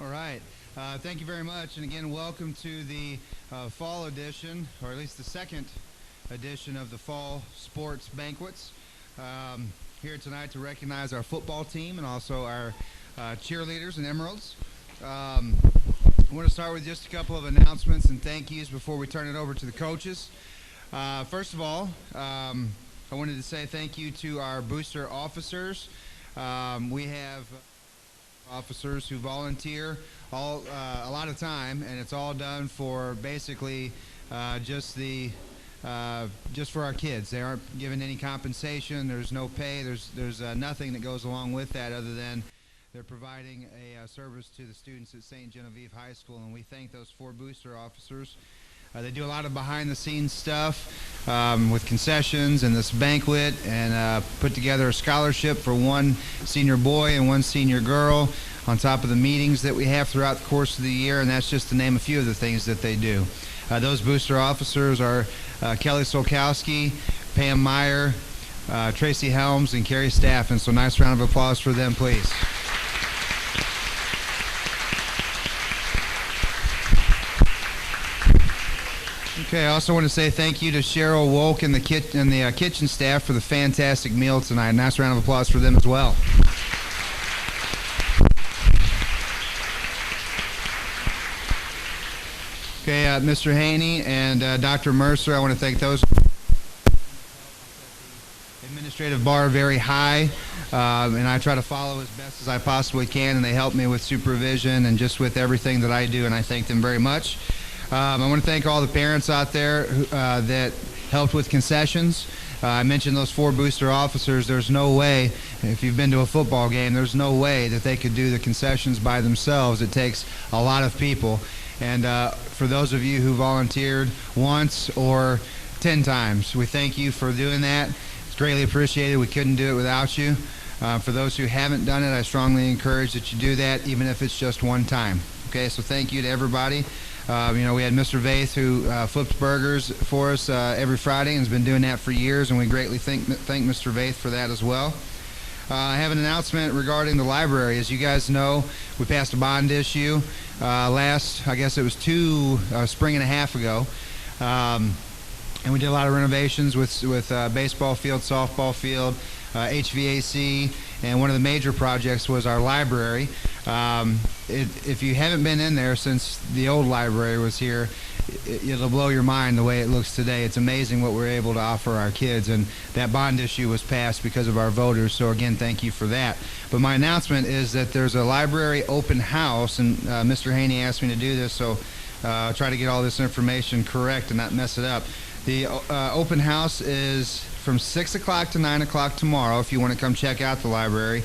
All right. Thank you very much. And again, welcome to the fall edition, or at least the second edition of the fall sports banquets. Here tonight to recognize our football team and also our cheerleaders and Emeralds. I want to start with just a couple of announcements and thank yous before we turn it over to the coaches. First of all, I wanted to say thank you to our booster officers. We have officers who volunteer a lot of time, and it's all done for basically just for our kids. They aren't given any compensation. There's no pay. There's nothing that goes along with that other than they're providing a service to the students at St. Genevieve High School, and we thank those 4 booster officers. They do a lot of behind-the-scenes stuff with concessions and this banquet, and put together a scholarship for one senior boy and one senior girl on top of the meetings that we have throughout the course of the year, and that's just to name a few of the things that they do. Those booster officers are Kelly Solkowski, Pam Meyer, Tracy Helms, and Carrie Staffen. So nice round of applause for them, please. Okay, I also want to say thank you to Cheryl Wolk and the kitchen staff for the fantastic meal tonight. Nice round of applause for them as well. Okay, Mr. Haney and Dr. Mercer, I want to thank those. Administrative bar very high, and I try to follow as best as I possibly can, and they help me with supervision and just with everything that I do, and I thank them very much. I want to thank all the parents out there that helped with concessions. I mentioned those 4 booster officers. There's no way, if you've been to a football game, there's no way that they could do the concessions by themselves. It takes a lot of people. And for those of you who volunteered once or 10 times, we thank you for doing that. It's greatly appreciated. We couldn't do it without you. For those who haven't done it, I strongly encourage that you do that, even if it's just one time. Okay, so thank you to everybody. We had Mr. Vaith who flips burgers for us every Friday and has been doing that for years, and we greatly thank Mr. Vaith for that as well. I have an announcement regarding the library. As you guys know, we passed a bond issue I guess it was 2 spring and a half ago, and we did a lot of renovations with baseball field, softball field, HVAC, and one of the major projects was our library. If you haven't been in there since the old library was here, it'll blow your mind the way it looks today. It's amazing what we're able to offer our kids, and that bond issue was passed because of our voters, so again, thank you for that. But my announcement is that there's a library open house, and Mr. Haney asked me to do this, so I'll try to get all this information correct and not mess it up. The open house is from 6 o'clock to 9 o'clock tomorrow if you want to come check out the library.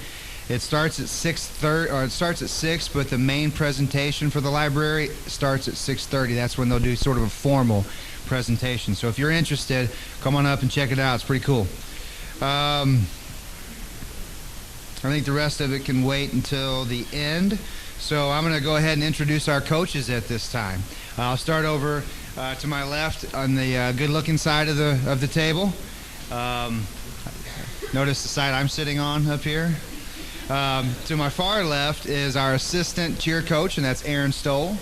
It starts at 6:30, or it starts at 6, but the main presentation for the library starts at 6:30. That's when they'll do sort of a formal presentation. So if you're interested, come on up and check it out. It's pretty cool. I think the rest of it can wait until the end. So I'm going to go ahead and introduce our coaches at this time. I'll start over to my left on the good-looking side of the table. Notice the side I'm sitting on up here. To my far left is our assistant cheer coach, and that's Aaron Stoll.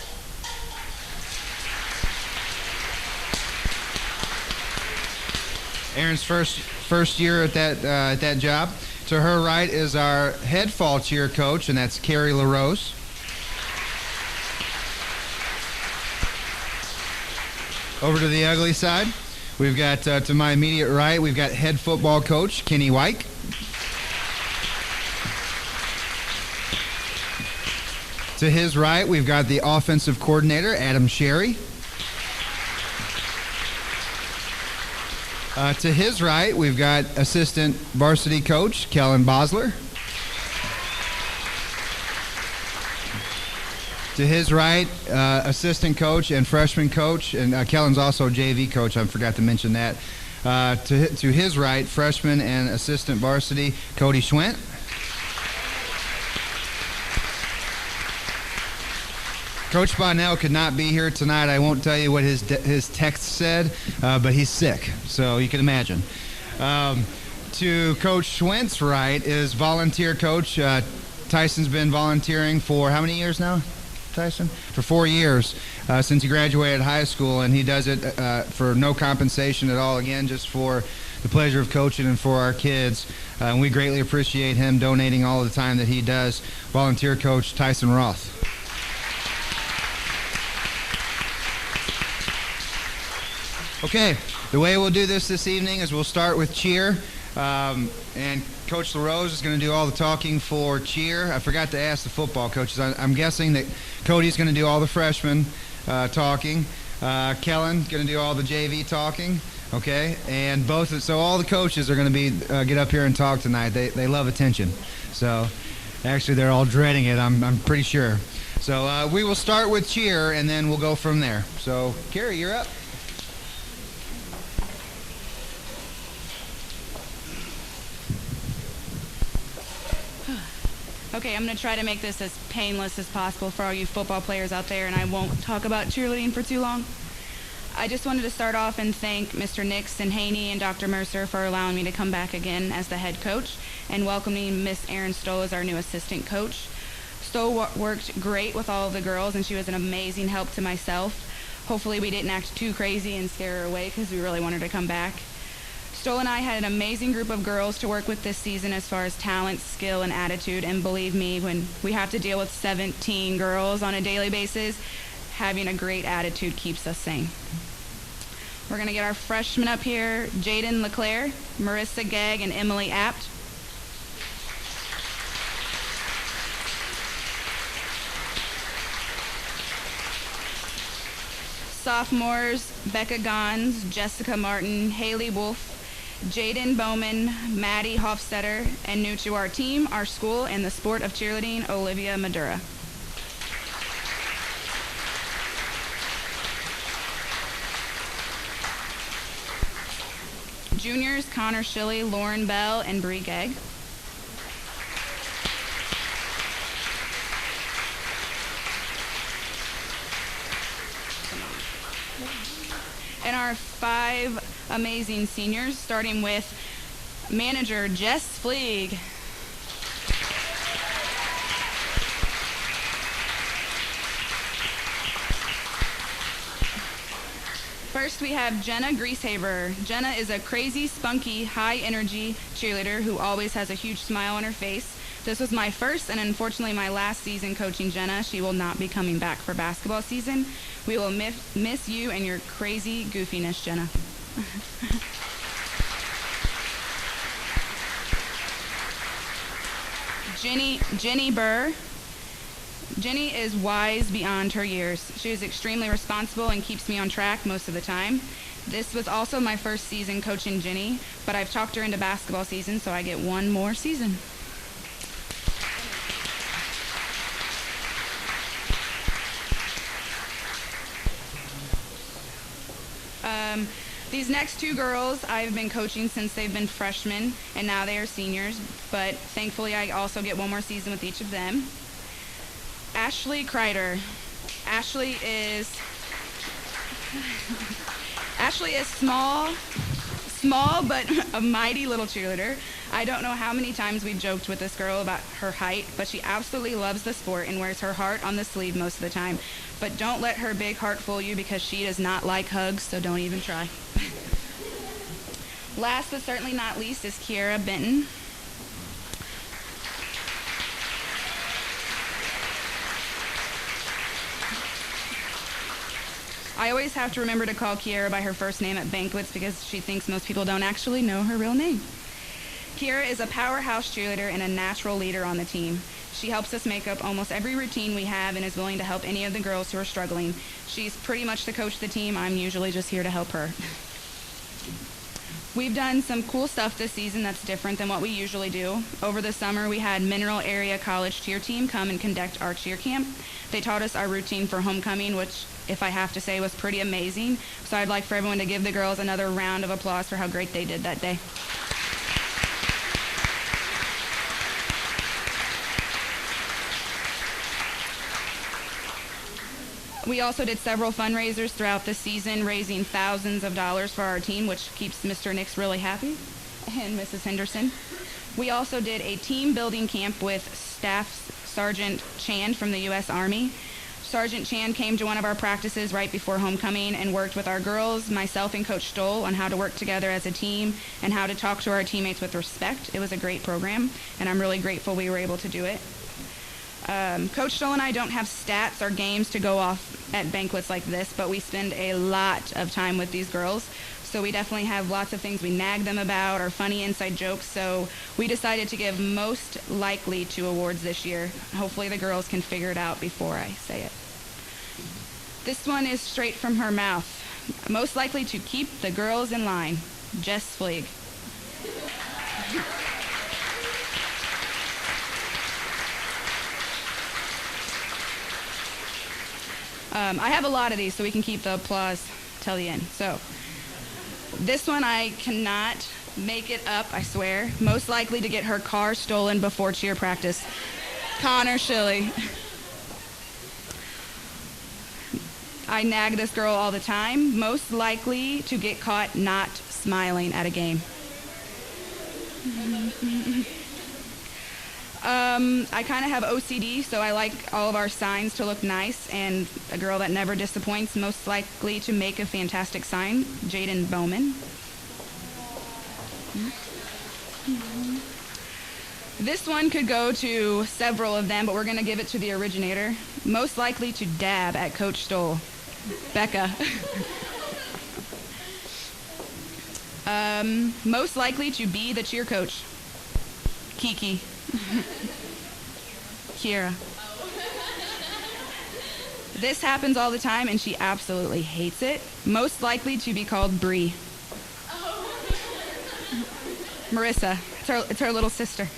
Aaron's first year at that job. To her right is our head fall cheer coach, and that's Carrie LaRose. Over to the ugly side, we've got to my immediate right, we've got head football coach Kenny Wyke. To his right, we've got the offensive coordinator, Adam Sherry. To his right, we've got assistant varsity coach, Kellen Bosler. To his right, assistant coach and freshman coach, and Kellen's also JV coach, I forgot to mention that. To his right, freshman and assistant varsity, Cody Schwent. Coach Bonnell could not be here tonight. I won't tell you what his text said, but he's sick, so you can imagine. To Coach Schwent's right is volunteer coach. Tyson's been volunteering for how many years now? Tyson? For 4 years since he graduated high school, and he does it for no compensation at all, again, just for the pleasure of coaching and for our kids. And we greatly appreciate him donating all of the time that he does. Volunteer coach Tyson Roth. Okay, the way we'll do this evening is we'll start with cheer, and Coach LaRose is going to do all the talking for cheer. I forgot to ask the football coaches. I'm guessing that Cody's going to do all the freshmen talking. Kellen's going to do all the JV talking. Okay, and so all the coaches are going to be get up here and talk tonight. They love attention, so actually they're all dreading it. I'm pretty sure. So we will start with cheer, and then we'll go from there. So Carrie, you're up. Okay, I'm going to try to make this as painless as possible for all you football players out there, and I won't talk about cheerleading for too long. I just wanted to start off and thank Mr. Nix and Haney and Dr. Mercer for allowing me to come back again as the head coach and welcoming Miss Erin Stoll as our new assistant coach. Stoll worked great with all of the girls, and she was an amazing help to myself. Hopefully we didn't act too crazy and scare her away because we really wanted her to come back. Stoll and I had an amazing group of girls to work with this season as far as talent, skill, and attitude, and believe me, when we have to deal with 17 girls on a daily basis, having a great attitude keeps us sane. We're going to get our freshmen up here, Jaden LeClaire, Marissa Gegg, and Emily Apt. Sophomores, Becca Gons, Jessica Martin, Haley Wolf, Jaden Bowman, Maddie Hofstetter, and new to our team, our school, and the sport of cheerleading, Olivia Madura. Juniors, Connor Shilley, Lauren Bell, and Bree Gegg. And our 5 amazing seniors, starting with manager Jess Fleeg. First, we have Jenna Grieshaber. Jenna is a crazy, spunky, high-energy cheerleader who always has a huge smile on her face. This was my first and unfortunately my last season coaching Jenna. She will not be coming back for basketball season. We will miss you and your crazy goofiness, Jenna. Jenny Burr. Jenny is wise beyond her years. She is extremely responsible and keeps me on track most of the time. This was also my first season coaching Jenny, but I've talked her into basketball season, so I get one more season. These next 2 girls I've been coaching since they've been freshmen, and now they are seniors, but thankfully I also get one more season with each of them. Ashley Kreider. Ashley is small but a mighty little cheerleader. I don't know how many times we've joked with this girl about her height, but she absolutely loves the sport and wears her heart on the sleeve most of the time. But don't let her big heart fool you because she does not like hugs, so don't even try. Last but certainly not least is Kiara Benton. I always have to remember to call Kiara by her first name at banquets because she thinks most people don't actually know her real name. Kiara is a powerhouse cheerleader and a natural leader on the team. She helps us make up almost every routine we have and is willing to help any of the girls who are struggling. She's pretty much the coach of the team. I'm usually just here to help her. We've done some cool stuff this season that's different than what we usually do. Over the summer, we had Mineral Area College cheer team come and conduct our cheer camp. They taught us our routine for homecoming, which, if I have to say, was pretty amazing. So I'd like for everyone to give the girls another round of applause for how great they did that day. We also did several fundraisers throughout the season, raising thousands of dollars for our team, which keeps Mr. Nix really happy, and Mrs. Henderson. We also did a team building camp with Staff Sergeant Chand from the U.S. Army. Sergeant Chan came to one of our practices right before homecoming and worked with our girls, myself and Coach Stoll, on how to work together as a team and how to talk to our teammates with respect. It was a great program, and I'm really grateful we were able to do it. Coach Stoll and I don't have stats or games to go off at banquets like this, but we spend a lot of time with these girls. So we definitely have lots of things we nag them about or funny inside jokes. So we decided to give most likely to awards this year. Hopefully the girls can figure it out before I say it. This one is straight from her mouth. Most likely to keep the girls in line. Jess Fleeg. I have a lot of these, so we can keep the applause till the end. So this one I cannot make it up, I swear. Most likely to get her car stolen before cheer practice. Connor Shilley. I nag this girl all the time. Most likely to get caught not smiling at a game. I kind of have OCD, so I like all of our signs to look nice, and a girl that never disappoints, most likely to make a fantastic sign, Jaden Bowman. This one could go to several of them, but we're going to give it to the originator. Most likely to dab at Coach Stoll, Becca. Most likely to be the cheer coach, Kiki. Kira. This happens all the time, and she absolutely hates it. Most likely to be called Bree. Marissa. It's her little sister.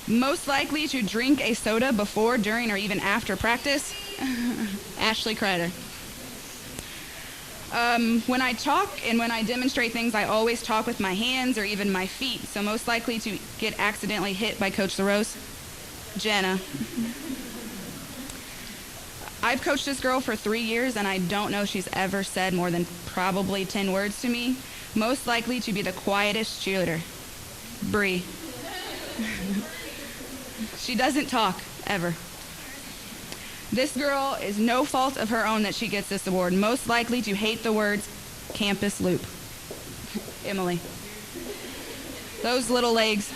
Most likely to drink a soda before, during, or even after practice, Ashley Kreider. When I talk and when I demonstrate things, I always talk with my hands or even my feet. So most likely to get accidentally hit by Coach LaRose, Jenna. I've coached this girl for 3 years, and I don't know she's ever said more than probably 10 words to me. Most likely to be the quietest cheerleader, Bree. She doesn't talk, ever. This girl is no fault of her own that she gets this award. Most likely to hate the words campus loop. Emily. Those little legs.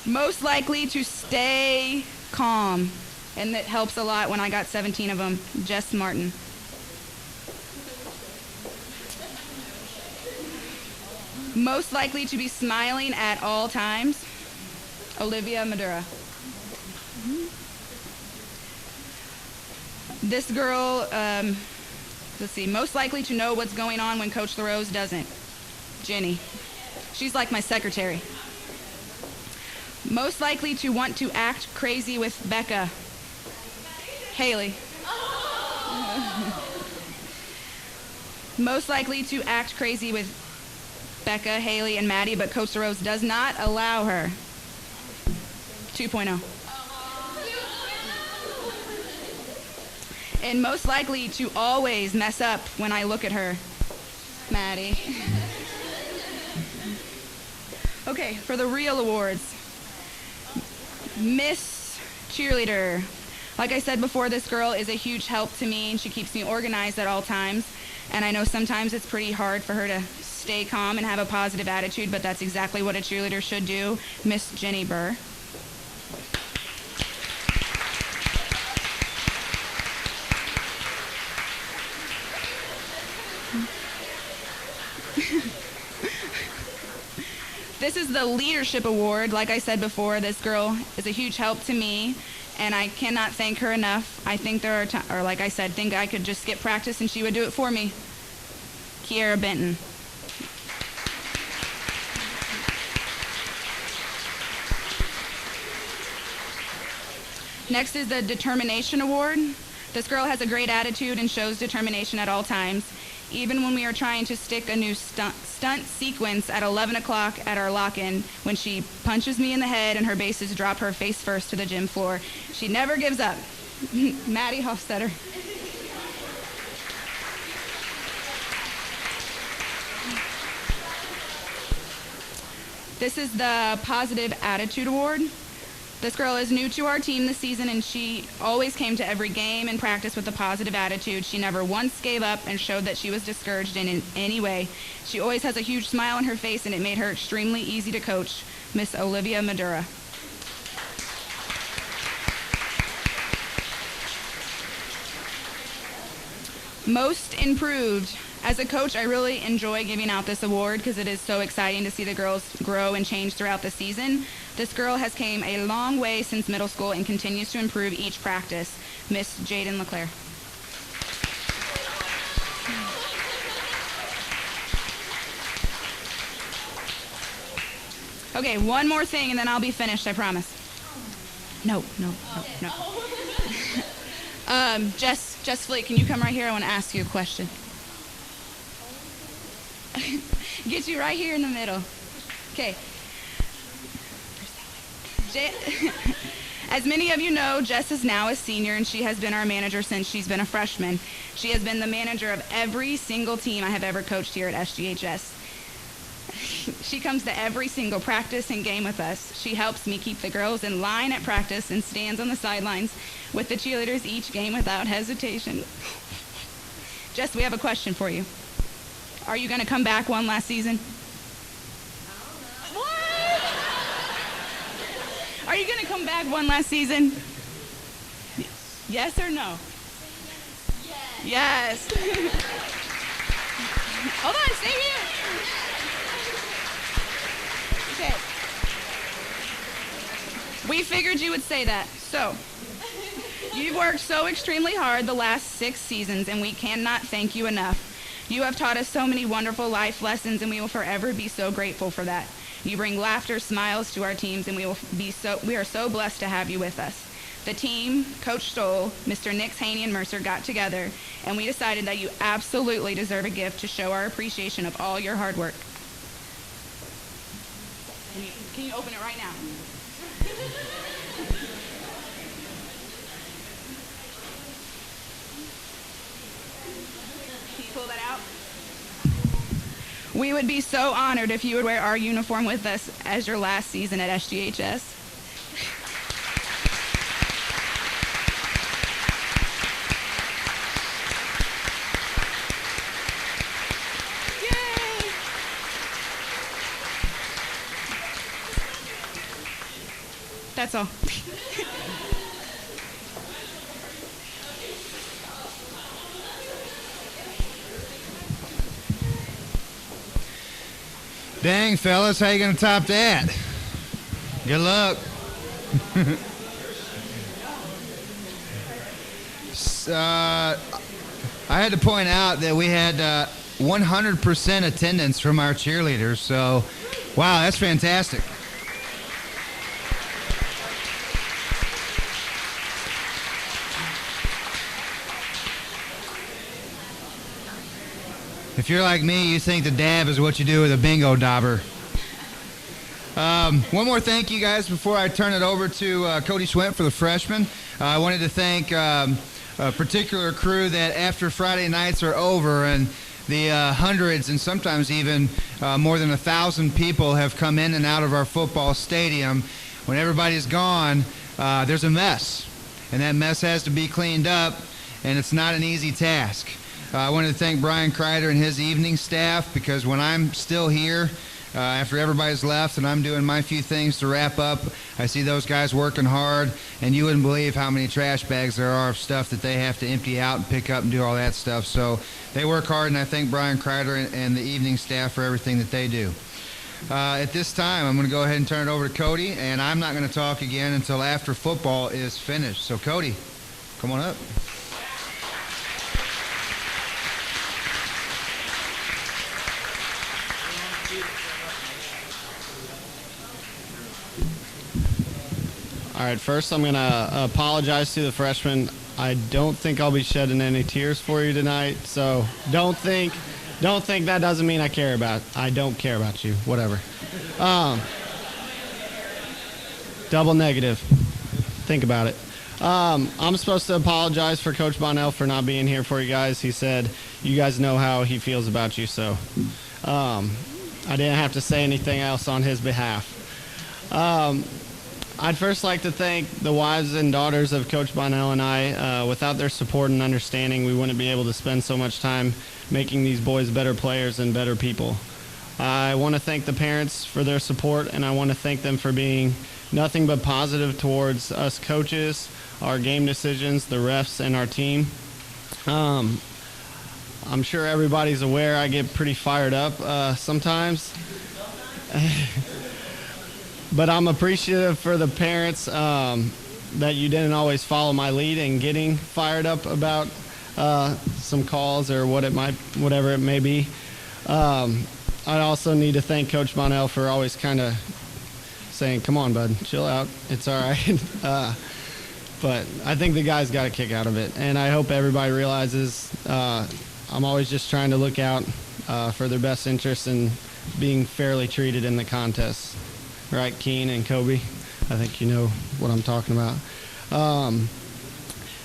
Most likely to stay calm. And that helps a lot when I got 17 of them. Jess Martin. Most likely to be smiling at all times. Olivia Madura. This girl, let's see, most likely to know what's going on when Coach LaRose doesn't. Jenny. She's like my secretary. Most likely to want to act crazy with Becca. Haley. Most likely to act crazy with Becca, Haley, and Maddie, but Coach LaRose does not allow her. 2.0. And most likely to always mess up when I look at her, Maddie. Okay, for the real awards. Miss Cheerleader. Like I said before, this girl is a huge help to me, and she keeps me organized at all times. And I know sometimes it's pretty hard for her to stay calm and have a positive attitude, but that's exactly what a cheerleader should do. Miss Jenny Burr. This is the Leadership Award. Like I said before, this girl is a huge help to me, and I cannot thank her enough. I think there are times, or like I said, think I could just skip practice and she would do it for me. Kiera Benton. Next is the Determination Award. This girl has a great attitude and shows determination at all times. Even when we are trying to stick a new stunt sequence at 11 o'clock at our lock-in, when she punches me in the head and her bases drop her face first to the gym floor, she never gives up. Maddie Hofstetter. This is the Positive Attitude Award. This girl is new to our team this season, and she always came to every game and practice with a positive attitude. She never once gave up and showed that she was discouraged in any way. She always has a huge smile on her face, and it made her extremely easy to coach. Miss Olivia Madura. Most improved. As a coach, I really enjoy giving out this award because it is so exciting to see the girls grow and change throughout the season. This girl has came a long way since middle school and continues to improve each practice. Miss Jaden LeClaire. Okay, one more thing and then I'll be finished, I promise. No. Jess Fleet, can you come right here? I want to ask you a question. Get you right here in the middle. Okay. As many of you know, Jess is now a senior, and she has been our manager since she's been a freshman. She has been the manager of every single team I have ever coached here at SGHS. She comes to every single practice and game with us. She helps me keep the girls in line at practice and stands on the sidelines with the cheerleaders each game without hesitation. Jess, we have a question for you. Are you going to come back one last season? What? Are you going to come back one last season? Yes or no? Yes. Hold on, stay here. Okay. We figured you would say that. So, you've worked so extremely hard the last 6 seasons, and we cannot thank you enough. You have taught us so many wonderful life lessons, and we will forever be so grateful for that. You bring laughter, smiles to our teams, and we are so blessed to have you with us. The team, Coach Stoll, Mr. Nix, Haney, and Mercer got together, and we decided that you absolutely deserve a gift to show our appreciation of all your hard work. Can you open it right now? Can you pull that out? We would be so honored if you would wear our uniform with us as your last season at SGHS. Yay! That's all. Dang, fellas, how you going to top that? Good luck. I had to point out that we had 100% attendance from our cheerleaders, so wow, that's fantastic. If you're like me, you think the dab is what you do with a bingo dauber. One more thank you guys before I turn it over to Cody Schwint for the freshmen. I wanted to thank a particular crew that after Friday nights are over and the hundreds and sometimes even more than 1,000 people have come in and out of our football stadium. When everybody's gone, there's a mess, and that mess has to be cleaned up, and it's not an easy task. I wanted to thank Brian Kreider and his evening staff, because when I'm still here, after everybody's left and I'm doing my few things to wrap up, I see those guys working hard, and you wouldn't believe how many trash bags there are of stuff that they have to empty out and pick up and do all that stuff. So they work hard, and I thank Brian Kreider and the evening staff for everything that they do. At this time, I'm going to go ahead and turn it over to Cody, and I'm not going to talk again until after football is finished. So Cody, come on up. All right, first I'm going to apologize to the freshmen. I don't think I'll be shedding any tears for you tonight, so don't think that doesn't mean I don't care about you, whatever. Double negative. Think about it. I'm supposed to apologize for Coach Bonnell for not being here for you guys. He said you guys know how he feels about you, so I didn't have to say anything else on his behalf. I'd first like to thank the wives and daughters of Coach Bonnell and I. Without their support and understanding, we wouldn't be able to spend so much time making these boys better players and better people. I want to thank the parents for their support, and I want to thank them for being nothing but positive towards us coaches, our game decisions, the refs, and our team. I'm sure everybody's aware I get pretty fired up sometimes. But I'm appreciative for the parents that you didn't always follow my lead in getting fired up about some calls or whatever it may be. I also need to thank Coach Bonnell for always kind of saying, "Come on, bud, chill out. It's all right." But I think the guys got a kick out of it, and I hope everybody realizes I'm always just trying to look out for their best interests and being fairly treated in the contests. Right, Keen and Kobe? I think you know what I'm talking about.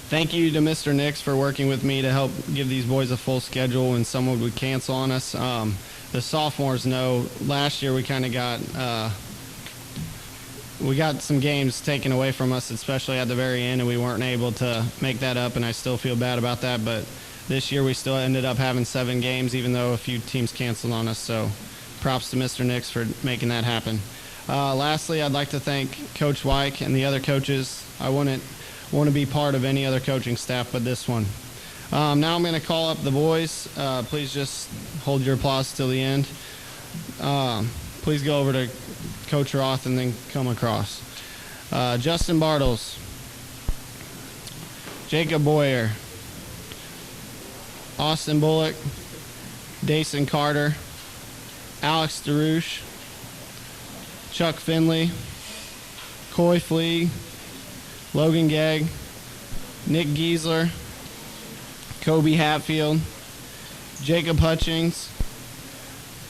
Thank you to Mr. Nix for working with me to help give these boys a full schedule when someone would cancel on us. The sophomores know last year we kind of got some games taken away from us, especially at the very end, and we weren't able to make that up, and I still feel bad about that. But this year we still ended up having 7 games, even though a few teams canceled on us. So props to Mr. Nix for making that happen. Lastly, I'd like to thank Coach Wyke and the other coaches. I wouldn't want to be part of any other coaching staff but this one. Now I'm going to call up the boys. Please just hold your applause till the end. Please go over to Coach Roth and then come across. Justin Bartles, Jacob Boyer, Austin Bullock, Dason Carter, Alex DeRouche, Chuck Finley, Coy Fleeg, Logan Gegg, Nick Giesler, Kobe Hatfield, Jacob Hutchings,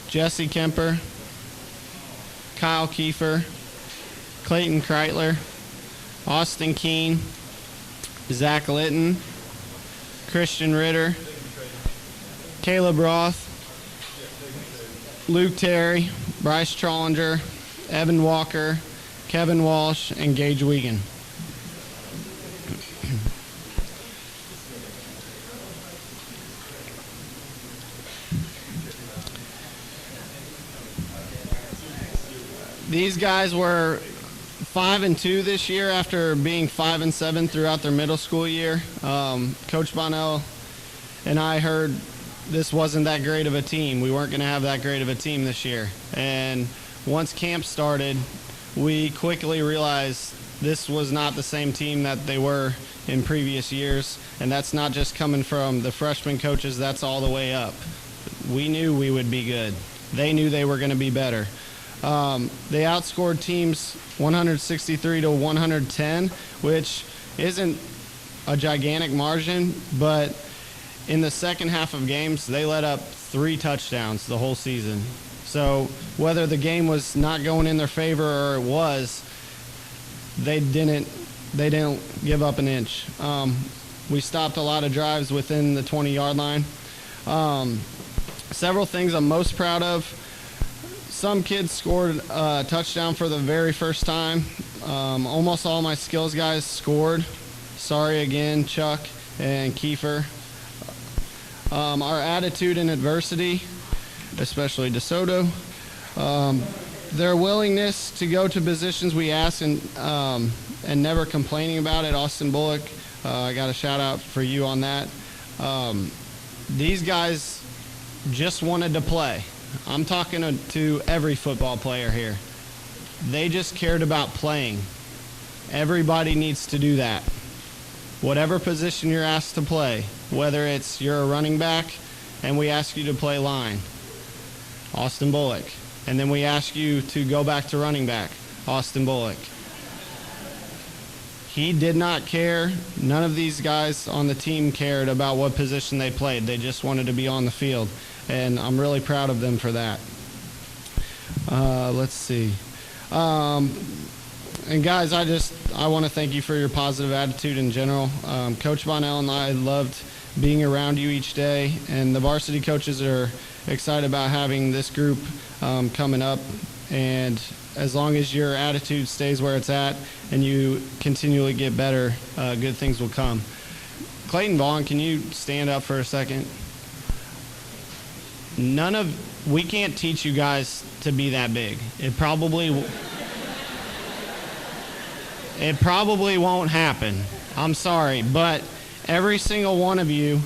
Jesse Kemper, Kyle Kiefer, Clayton Kreitler, Austin Keene, Zach Litton, Christian Ritter, Caleb Roth, Luke Terry, Bryce Trollinger, Evan Walker, Kevin Walsh, and Gage Wiegand. These guys were 5-2 this year after being 5-7 throughout their middle school year. Coach Bonnell and I heard this wasn't that great of a team. We weren't going to have that great of a team this year. And once camp started, we quickly realized this was not the same team that they were in previous years. And that's not just coming from the freshman coaches, that's all the way up. We knew we would be good. They knew they were going to be better. They outscored teams 163 to 110, which isn't a gigantic margin, but in the second half of games, they let up 3 touchdowns the whole season. So whether the game was not going in their favor or it was, they didn't give up an inch. We stopped a lot of drives within the 20-yard line. Several things I'm most proud of. Some kids scored a touchdown for the very first time. Almost all my skills guys scored. Sorry again, Chuck and Kiefer. Our attitude in adversity, especially DeSoto, their willingness to go to positions we asked and never complaining about it. Austin Bullock, I got a shout out for you on that. These guys just wanted to play. I'm talking to every football player here. They just cared about playing. Everybody needs to do that. Whatever position you're asked to play, whether it's you're a running back and we ask you to play line, Austin Bullock. And then we ask you to go back to running back, Austin Bullock. He did not care. None of these guys on the team cared about what position they played. They just wanted to be on the field. And I'm really proud of them for that. Let's see. And guys, I want to thank you for your positive attitude in general. Coach Bonnell and I loved being around you each day, and the varsity coaches are excited about having this group coming up. And as long as your attitude stays where it's at and you continually get better, good things will come. Clayton Vaughn, can you stand up for a second? We can't teach you guys to be that big. It probably won't happen. I'm sorry, but every single one of you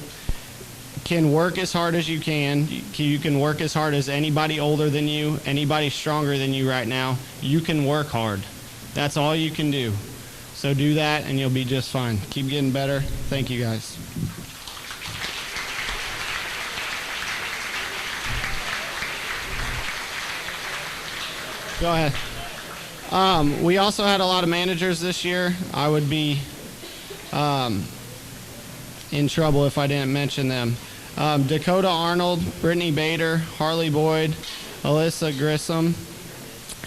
can work as hard as you can. You can work as hard as anybody older than you, anybody stronger than you right now. You can work hard. That's all you can do. So do that and you'll be just fine. Keep getting better. Thank you guys. Go ahead. We also had a lot of managers this year. I would be in trouble if I didn't mention them. Dakota Arnold, Brittany Bader, Harley Boyd, Alyssa Grissom,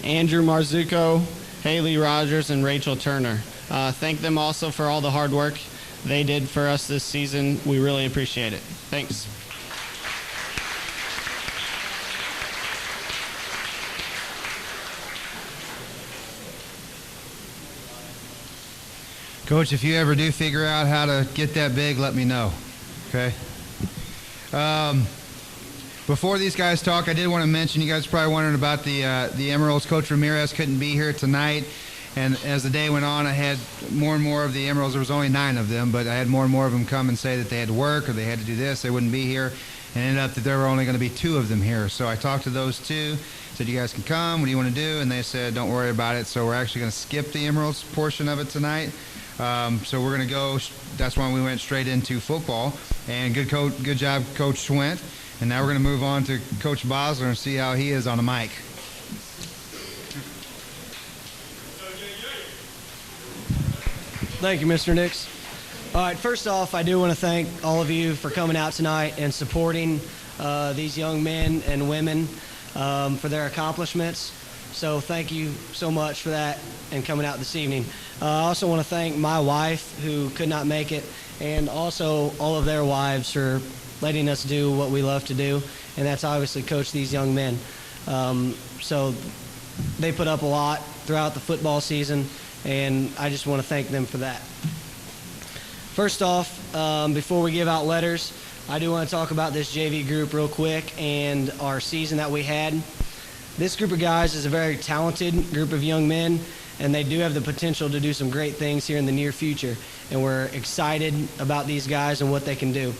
Andrew Marzuko, Haley Rogers, and Rachel Turner. Thank them also for all the hard work they did for us this season. We really appreciate it. Thanks. Coach, if you ever do figure out how to get that big, let me know. Okay? Before these guys talk, I did want to mention, you guys are probably wondering about the Emeralds. Coach Ramirez couldn't be here tonight, and as the day went on, I had more and more of the Emeralds. There was only 9 of them, but I had more and more of them come and say that they had to work or they had to do this, they wouldn't be here, and it ended up that there were only going to be 2 of them here. So I talked to those 2, said, you guys can come, what do you want to do? And they said, don't worry about it. So we're actually going to skip the Emeralds portion of it tonight. So we're going to go, that's why we went straight into football. And good job, Coach Schwent. And now we're going to move on to Coach Bosler and see how he is on the mic. Thank you, Mr. Nix. All right, first off, I do want to thank all of you for coming out tonight and supporting these young men and women for their accomplishments. So thank you so much for that and coming out this evening. I also want to thank my wife who could not make it, and also all of their wives for letting us do what we love to do, and that's obviously coach these young men. So they put up a lot throughout the football season, and I just want to thank them for that. First off, before we give out letters, I do want to talk about this JV group real quick and our season that we had. This group of guys is a very talented group of young men, and they do have the potential to do some great things here in the near future, and we're excited about these guys and what they can do.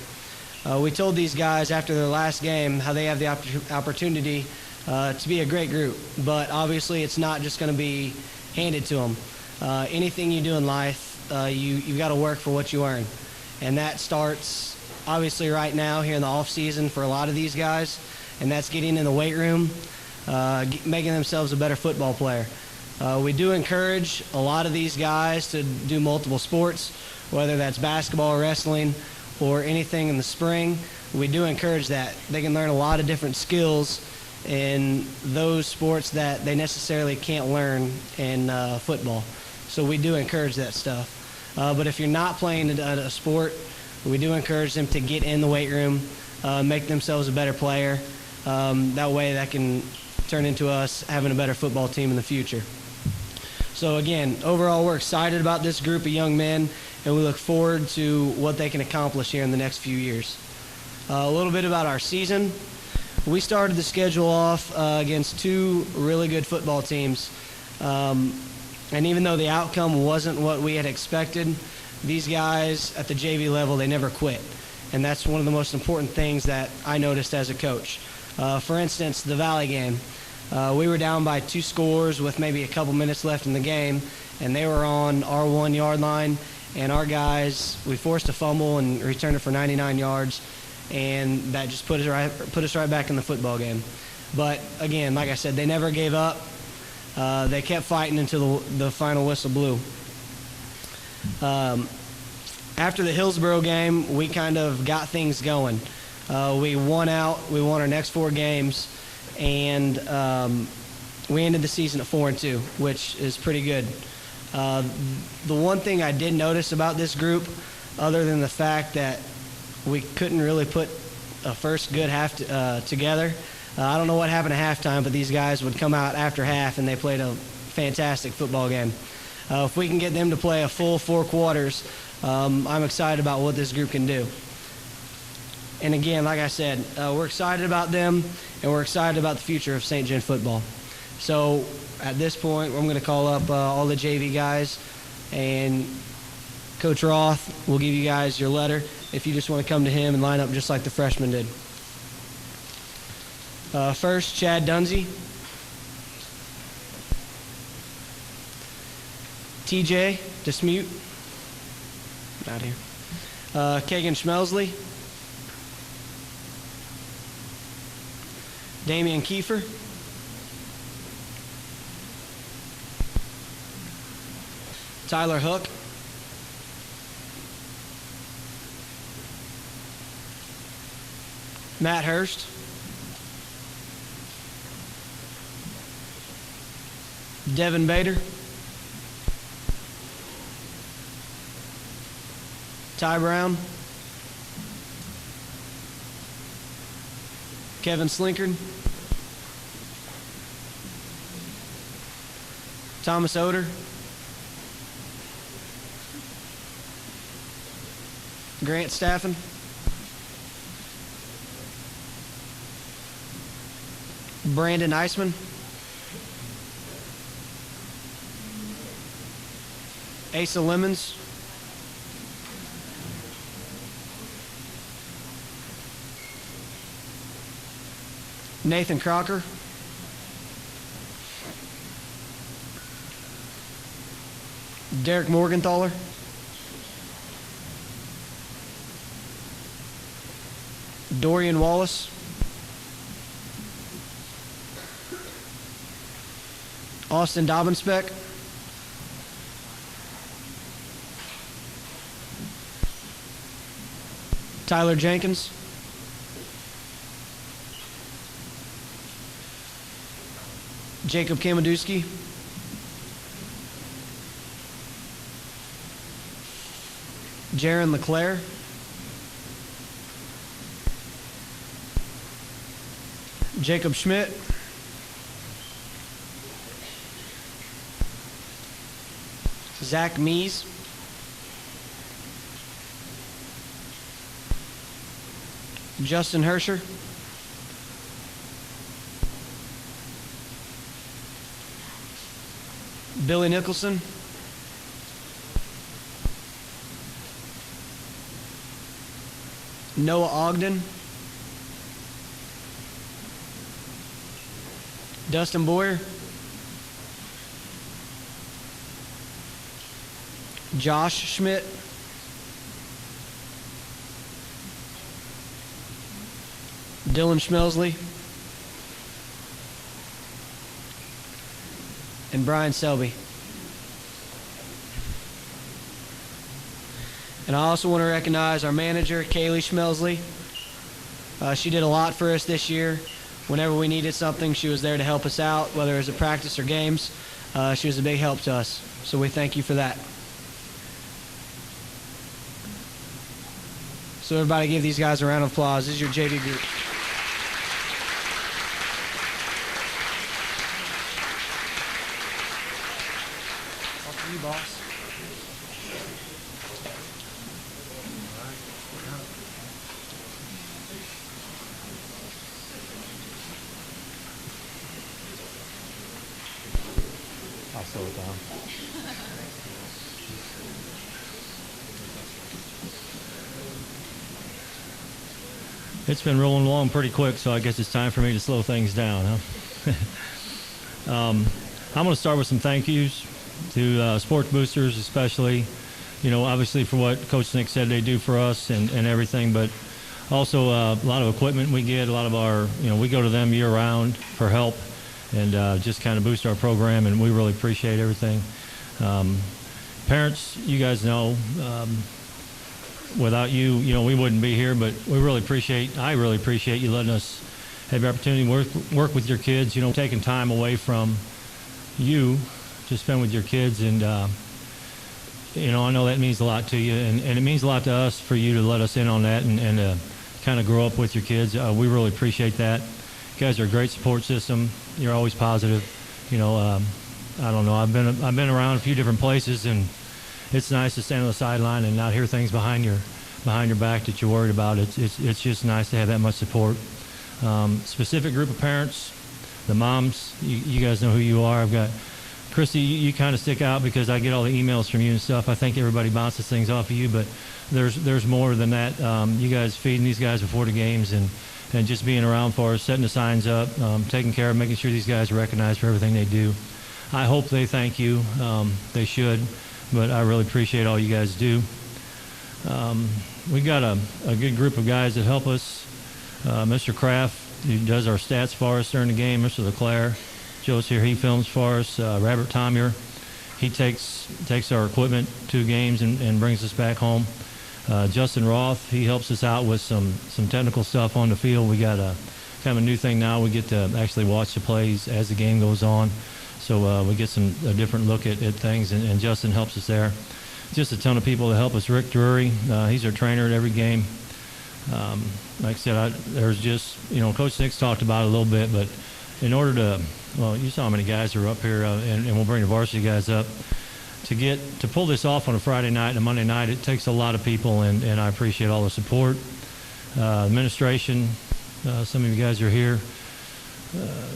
We told these guys after their last game how they have the opportunity to be a great group, but obviously it's not just going to be handed to them. Anything you do in life, you've got to work for what you earn, and that starts obviously right now here in the off season for a lot of these guys, and that's getting in the weight room, making themselves a better football player. We do encourage a lot of these guys to do multiple sports, whether that's basketball or wrestling or anything in the spring. We do encourage that. They can learn a lot of different skills in those sports that they necessarily can't learn in football. So we do encourage that stuff. But if you're not playing a sport, we do encourage them to get in the weight room, make themselves a better player. That way that can turn into us having a better football team in the future. So again, overall we're excited about this group of young men, and we look forward to what they can accomplish here in the next few years. A little bit about our season. We started the schedule off against 2 really good football teams. And even though the outcome wasn't what we had expected, these guys at the JV level, they never quit. And that's one of the most important things that I noticed as a coach. For instance, the Valley game. We were down by 2 scores with maybe a couple minutes left in the game, and they were on our 1-yard line, and our guys, we forced a fumble and returned it for 99 yards, and that just put us right back in the football game. But again, like I said, they never gave up. They kept fighting until the final whistle blew. After the Hillsborough game, we kind of got things going. We won our next 4 games, and we ended the season at 4-2, which is pretty good. The one thing I did notice about this group, other than the fact that we couldn't really put a first good half together, I don't know what happened at halftime, but these guys would come out after half, and they played a fantastic football game. If we can get them to play a full 4 quarters, I'm excited about what this group can do. And again, like I said, we're excited about them, and we're excited about the future of St. John football. So at this point, I'm going to call up all the JV guys, and Coach Roth will give you guys your letter if you just want to come to him and line up just like the freshmen did. First, Chad Dunsey. TJ Dismute. Not here. Kagan Schmelsley. Damian Kiefer. Tyler Hook. Matt Hurst. Devin Bader. Ty Brown. Kevin Slinkard. Thomas Oder. Grant Staffen. Brandon Eisman. Asa Lemons. Nathan Crocker. Derek Morgenthaler. Dorian Wallace. Austin Dobbinspec. Tyler Jenkins. Jacob Kamadewski. Jaron LeClaire. Jacob Schmidt. Zach Mees. Justin Hersher. Billy Nicholson. Noah Ogden. Dustin Boyer. Josh Schmidt. Dylan Schmelsley. And Brian Selby. And I also want to recognize our manager, Kaylee Schmelsley. She did a lot for us this year. Whenever we needed something, she was there to help us out, whether it was at practice or games. She was a big help to us, so we thank you for that. So everybody give these guys a round of applause. This is your JV group. All for you, boss. I'll slow it down. It's been rolling along pretty quick, so I guess it's time for me to slow things down, huh? I'm going to start with some thank yous to sports boosters, especially, you know, obviously for what Coach Nick said they do for us and everything, but also a lot of equipment we get, a lot of our, you know, we go to them year round for help and just kind of boost our program, and we really appreciate everything. Parents, you guys know, without you, you know, we wouldn't be here, but I really appreciate you letting us have the opportunity to work with your kids, you know, taking time away from you to spend with your kids. And, you know, I know that means a lot to you, and it means a lot to us for you to let us in on that and kind of grow up with your kids. We really appreciate that. You guys are a great support system. You're always positive. You know, I don't know. I've been around a few different places, and it's nice to stand on the sideline and not hear things behind your back that you're worried about. It's just nice to have that much support. Specific group of parents, the moms. You guys know who you are. I've got Christy. You kind of stick out because I get all the emails from you and stuff. I think everybody bounces things off of you, but there's more than that. You guys feeding these guys before the games and just being around for us, setting the signs up, taking care of, making sure these guys are recognized for everything they do. I hope they thank you. They should, but I really appreciate all you guys do. We got a good group of guys that help us. Mr. Kraft, who does our stats for us during the game. Mr. LeClaire, Joe's here, he films for us. Robert Tomier, he takes our equipment to games and brings us back home. Justin Roth, he helps us out with some technical stuff on the field. We got a kind of a new thing now. We get to actually watch the plays as the game goes on. So we get a different look at things, and Justin helps us there. Just a ton of people that help us. Rick Drury, he's our trainer at every game. Like I said, there's just, Coach Nix talked about it a little bit, but in order to, you saw how many guys are up here, and we'll bring the varsity guys up. To pull this off on a Friday night and a Monday night, it takes a lot of people, and I appreciate all the support. Administration, some of you guys are here.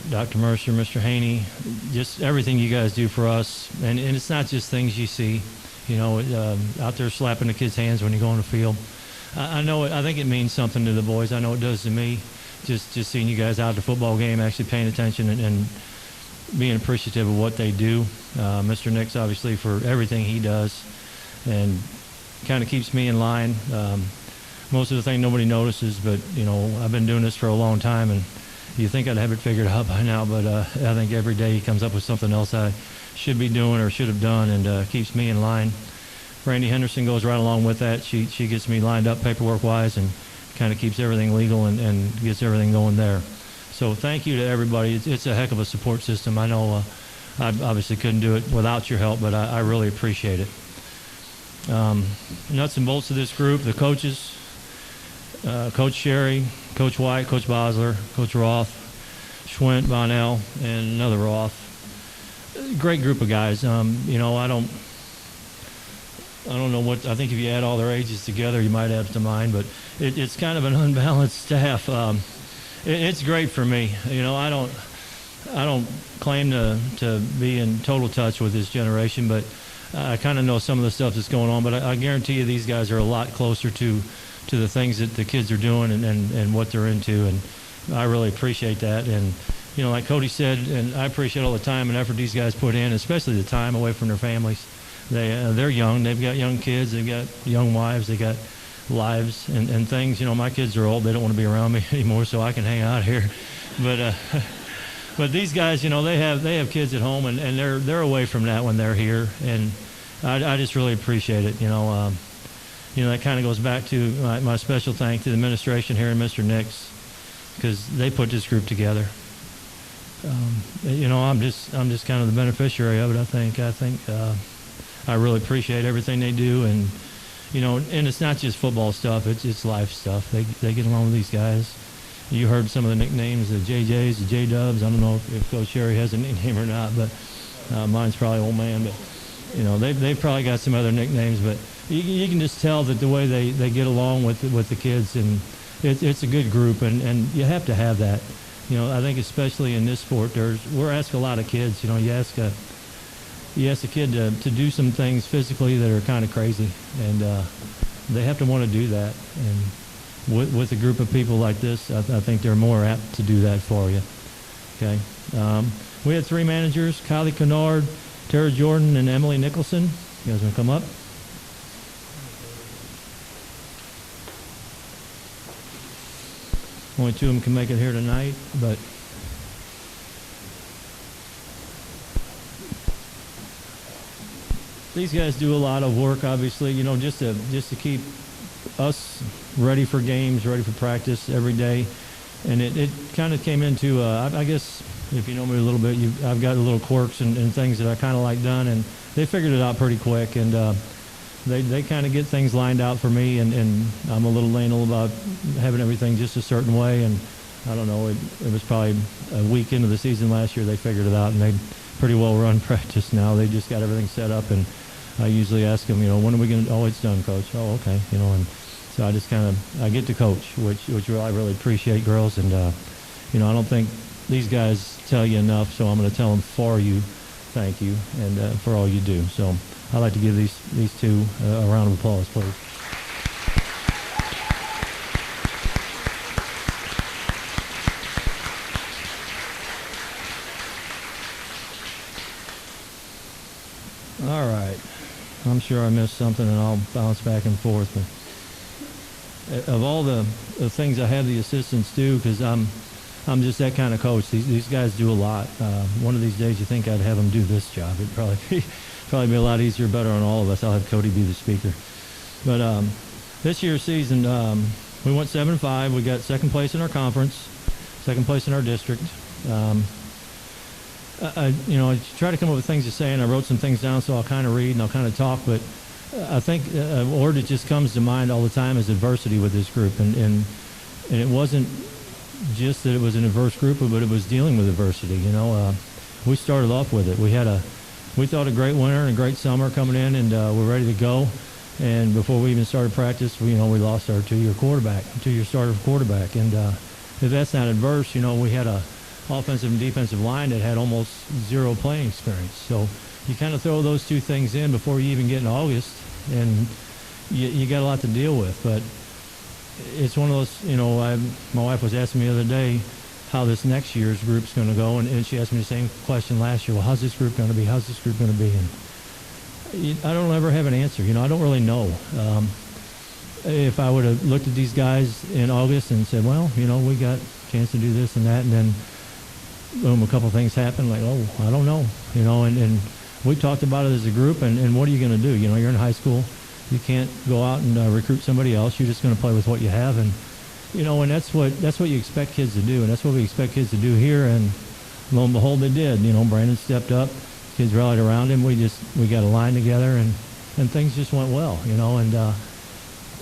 Dr. Mercer, Mr. Haney, just everything you guys do for us. And it's not just things you see, out there slapping the kids' hands when you go on the field. I know I think it means something to the boys. I know it does to me. Just seeing you guys out at the football game, actually paying attention and being appreciative of what they do. Mr. Nix, obviously, for everything he does, and kind of keeps me in line. Most of the thing nobody notices, but I've been doing this for a long time, and you think I'd have it figured out by now, but I think every day he comes up with something else I should be doing or should have done, and keeps me in line. Randy Henderson goes right along with that. She gets me lined up paperwork-wise and kind of keeps everything legal and gets everything going there. So thank you to everybody. It's a heck of a support system. I know I obviously couldn't do it without your help, but I really appreciate it. Nuts and bolts of this group, the coaches, Coach Sherry, Coach White, Coach Bosler, Coach Roth, Schwint, Bonnell, and another Roth. Great group of guys. I don't know what, I think if you add all their ages together, you might add to mine, but it's kind of an unbalanced staff. It's great for me. I don't claim to be in total touch with this generation, but I kind of know some of the stuff that's going on, but I guarantee you these guys are a lot closer to the things that the kids are doing and what they're into, and I really appreciate that. And like Cody said, and I appreciate all the time and effort these guys put in, especially the time away from their families. They're young. They've got young kids. They've got young wives. They got lives and things. My kids are old. They don't want to be around me anymore, so I can hang out here. But these guys, they have kids at home, and they're away from that when they're here, and I just really appreciate it. That kind of goes back to my special thanks to the administration here and Mr. Nix, because they put this group together. I'm just kind of the beneficiary of it. I think I really appreciate everything they do, and and it's not just football stuff; it's life stuff. They get along with these guys. You heard some of the nicknames, the JJs, the J-Dubs. I don't know if Coach Sherry has a nickname or not, but mine's probably Old Man. But they've probably got some other nicknames, but you can just tell that the way they get along with the kids, and it's a good group, and you have to have that. I think especially in this sport, we're asking a lot of kids. You ask a kid to do some things physically that are kind of crazy, and they have to want to do that. And with a group of people like this, I think they're more apt to do that for you. Okay. We had 3 managers: Kylie Kennard, Tara Jordan, and Emily Nicholson. You guys want to come up? Only 2 of them can make it here tonight, but these guys do a lot of work, obviously, just to keep us ready for games, ready for practice every day. And it kind of came into, I guess, if you know me a little bit, I've got little quirks and things that I kind of like done, and they figured it out pretty quick. And they kind of get things lined out for me, and I'm a little anal about having everything just a certain way. And I don't know, it was probably a week into the season last year they figured it out, and they pretty well run practice now. They just got everything set up, and I usually ask them, when are we going to, oh, it's done, Coach. Oh, okay, and so I just I get to coach, which I really appreciate, girls, and, I don't think these guys tell you enough, so I'm going to tell them for you, thank you, and for all you do. So I'd like to give these two a round of applause, please. All right. I'm sure I missed something, and I'll bounce back and forth. But of all the things I have the assistants do, because I'm just that kind of coach. These guys do a lot. One of these days, you think I'd have them do this job. It'd probably be a lot easier, better on all of us. I'll have Cody be the speaker. But this year's season, we went 7-5. We got second place in our conference, second place in our district. I try to come up with things to say, and I wrote some things down, so I'll kind of read and I'll kind of talk. But I think a word that just comes to mind all the time is adversity with this group, and it wasn't just that it was an adverse group, but it was dealing with adversity. We started off with it. We thought a great winter and a great summer coming in, and we're ready to go. And before we even started practice, we lost our two-year starter quarterback. And if that's not adverse, we had a offensive and defensive line that had almost zero playing experience. So you kind of throw those two things in before you even get in August, and you got a lot to deal with. But it's one of those, my wife was asking me the other day how this next year's group's going to go, and she asked me the same question last year. Well, how's this group going to be? How's this group going to be? And I don't ever have an answer. I don't really know. If I would have looked at these guys in August and said, well, we got a chance to do this and that, and then boom, a couple things happened, like, oh, I don't know, and we talked about it as a group, and what are you going to do? You're in high school. You can't go out and recruit somebody else. You're just going to play with what you have, and and that's what you expect kids to do, and that's what we expect kids to do here, and lo and behold, they did. Brandon stepped up, kids rallied around him. We got a line together, and things just went well, and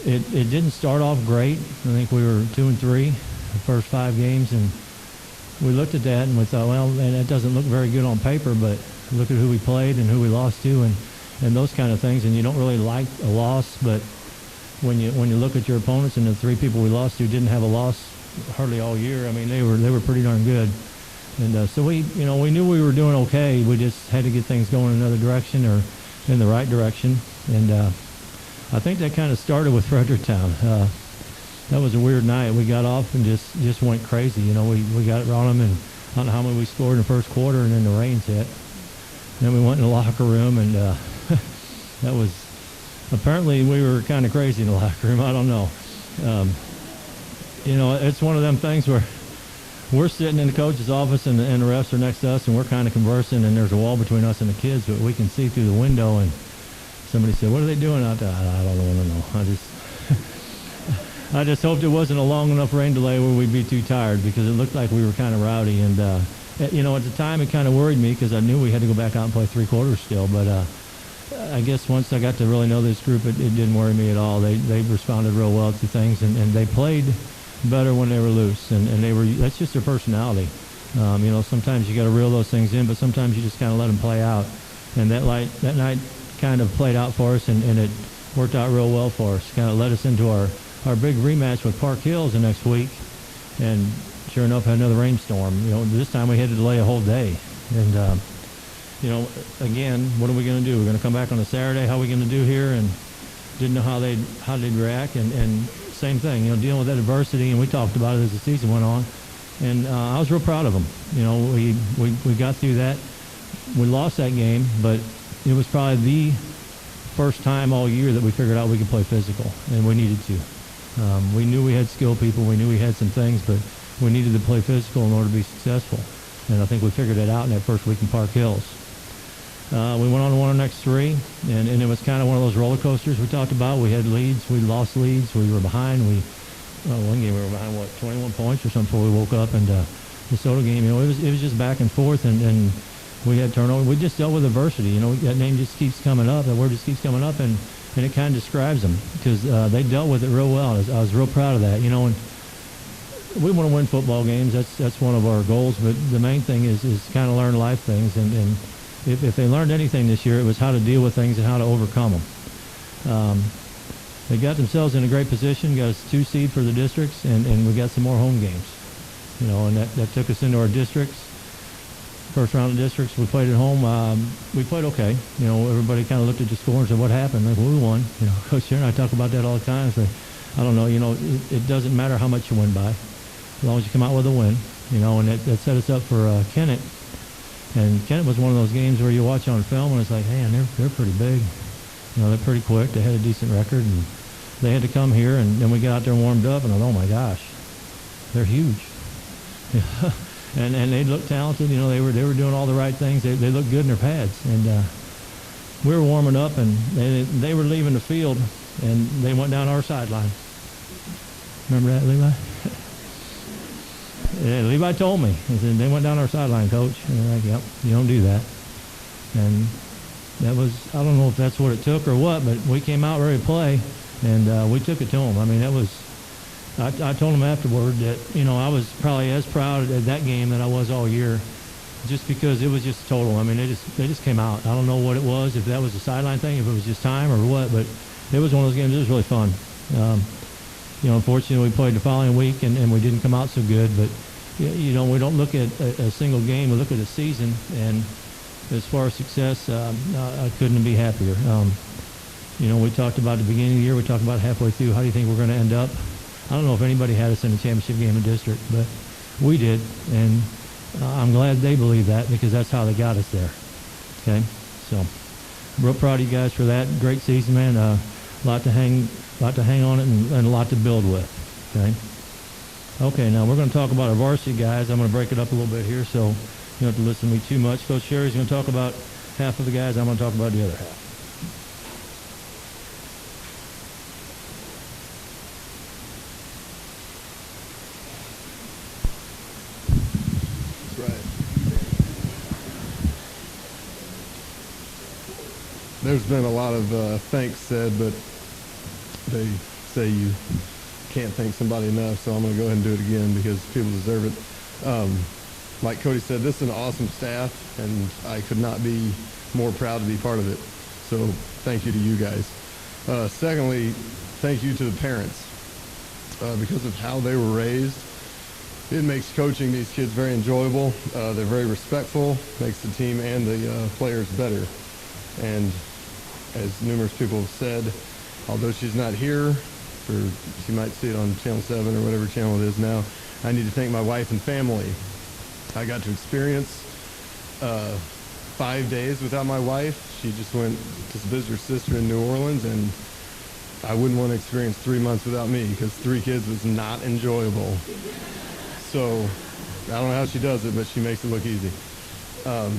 it didn't start off great. I think we were 2-3 the first 5 games, and we looked at that and we thought, well, and that doesn't look very good on paper, but look at who we played and who we lost to, and those kind of things. And you don't really like a loss, but when you look at your opponents and the 3 people we lost to didn't have a loss hardly all year, I mean, they were pretty darn good. And so we knew we were doing okay. We just had to get things going in another direction or in the right direction. And I think that kind of started with Fredericktown. That was a weird night. We got off and just went crazy. We got it on them, and I don't know how many we scored in the first quarter, and then the rains hit. Then we went in the locker room, and that was apparently we were kind of crazy in the locker room. I don't know. It's one of them things where we're sitting in the coach's office, and the refs are next to us, and we're kind of conversing, and there's a wall between us and the kids, but we can see through the window. And somebody said, "What are they doing out there?" I don't want to know. I just hoped it wasn't a long enough rain delay where we'd be too tired, because it looked like we were kind of rowdy. And, at the time it kind of worried me, because I knew we had to go back out and play 3 quarters still. But I guess once I got to really know this group, it didn't worry me at all. They responded real well to things, and they played better when they were loose. And that's just their personality. Sometimes you got to reel those things in, but sometimes you just kind of let them play out. And that night kind of played out for us, and it worked out real well for us. Kind of led us into our big rematch with Park Hills the next week, and sure enough, had another rainstorm. This time we had to delay a whole day, and again, what are we going to do? We're going to come back on a Saturday. How are we going to do here? And didn't know how they'd react, and same thing, dealing with that adversity, and we talked about it as the season went on, and I was real proud of them. We got through that. We lost that game, but it was probably the first time all year that we figured out we could play physical, and we needed to. We knew we had skilled people. We knew we had some things, but we needed to play physical in order to be successful. And I think we figured it out in that first week in Park Hills. We went on to win our next 3, and it was kind of one of those roller coasters we talked about. We had leads. We lost leads. We were behind. One game we were behind, 21 points or something before we woke up. And the Soto game, it was just back and forth, and we had turnover. We just dealt with adversity. That name just keeps coming up. That word just keeps coming up, and it kind of describes them, because they dealt with it real well. I was real proud of that. And we want to win football games. That's one of our goals. But the main thing is kind of learn life things. And if they learned anything this year, it was how to deal with things and how to overcome them. They got themselves in a great position, got us 2 seed for the districts, and we got some more home games. And that took us into our districts. First round of districts, we played at home. We played okay. Everybody kind of looked at the score and said, "What happened?" Like, well, we won. Coach Sharon and I talk about that all the time. So, I don't know. It doesn't matter how much you win by, as long as you come out with a win. And that set us up for Kennett. And Kennett was one of those games where you watch on film and it's like, man, they're pretty big. They're pretty quick. They had a decent record, and they had to come here. And then we got out there and warmed up, and I thought, oh my gosh, they're huge. And they looked talented. They were doing all the right things. They looked good in their pads. And we were warming up, and they were leaving the field, and they went down our sideline. Remember that, Levi? Yeah, Levi told me. He said, they went down our sideline, Coach. And I'm like, yep, you don't do that. And that was, I don't know if that's what it took or what, but we came out ready to play, and we took it to them. I mean, that was, I told them afterward that, I was probably as proud at that game that I was all year, just because it was just total. I mean, they just came out. I don't know what it was, if that was a sideline thing, if it was just time or what, but it was one of those games. It was really fun. Unfortunately, we played the following week, and we didn't come out so good, but, we don't look at a single game. We look at a season, and as far as success, I couldn't be happier. We talked about the beginning of the year. We talked about halfway through. How do you think we're going to end up? I don't know if anybody had us in the championship game in district, but we did, and I'm glad they believe that, because that's how they got us there. Okay, so real proud of you guys for that. Great season, man. A lot to hang on it, and a lot to build with. Okay, now we're going to talk about our varsity guys. I'm going to break it up a little bit here, so you don't have to listen to me too much. Coach Sherry's going to talk about half of the guys. I'm going to talk about the other half. There's been a lot of thanks said, but they say you can't thank somebody enough, so I'm going to go ahead and do it again because people deserve it. Like Cody said, this is an awesome staff, and I could not be more proud to be part of it. So thank you to you guys. Secondly, thank you to the parents. Because of how they were raised, it makes coaching these kids very enjoyable. They're very respectful, makes the team and the players better. And as numerous people have said, although she's not here, she might see it on Channel 7 or whatever channel it is now, I need to thank my wife and family. I got to experience 5 days without my wife. She just went to visit her sister in New Orleans, and I wouldn't want to experience 3 months without me, because 3 kids was not enjoyable. So I don't know how she does it, but she makes it look easy. I'm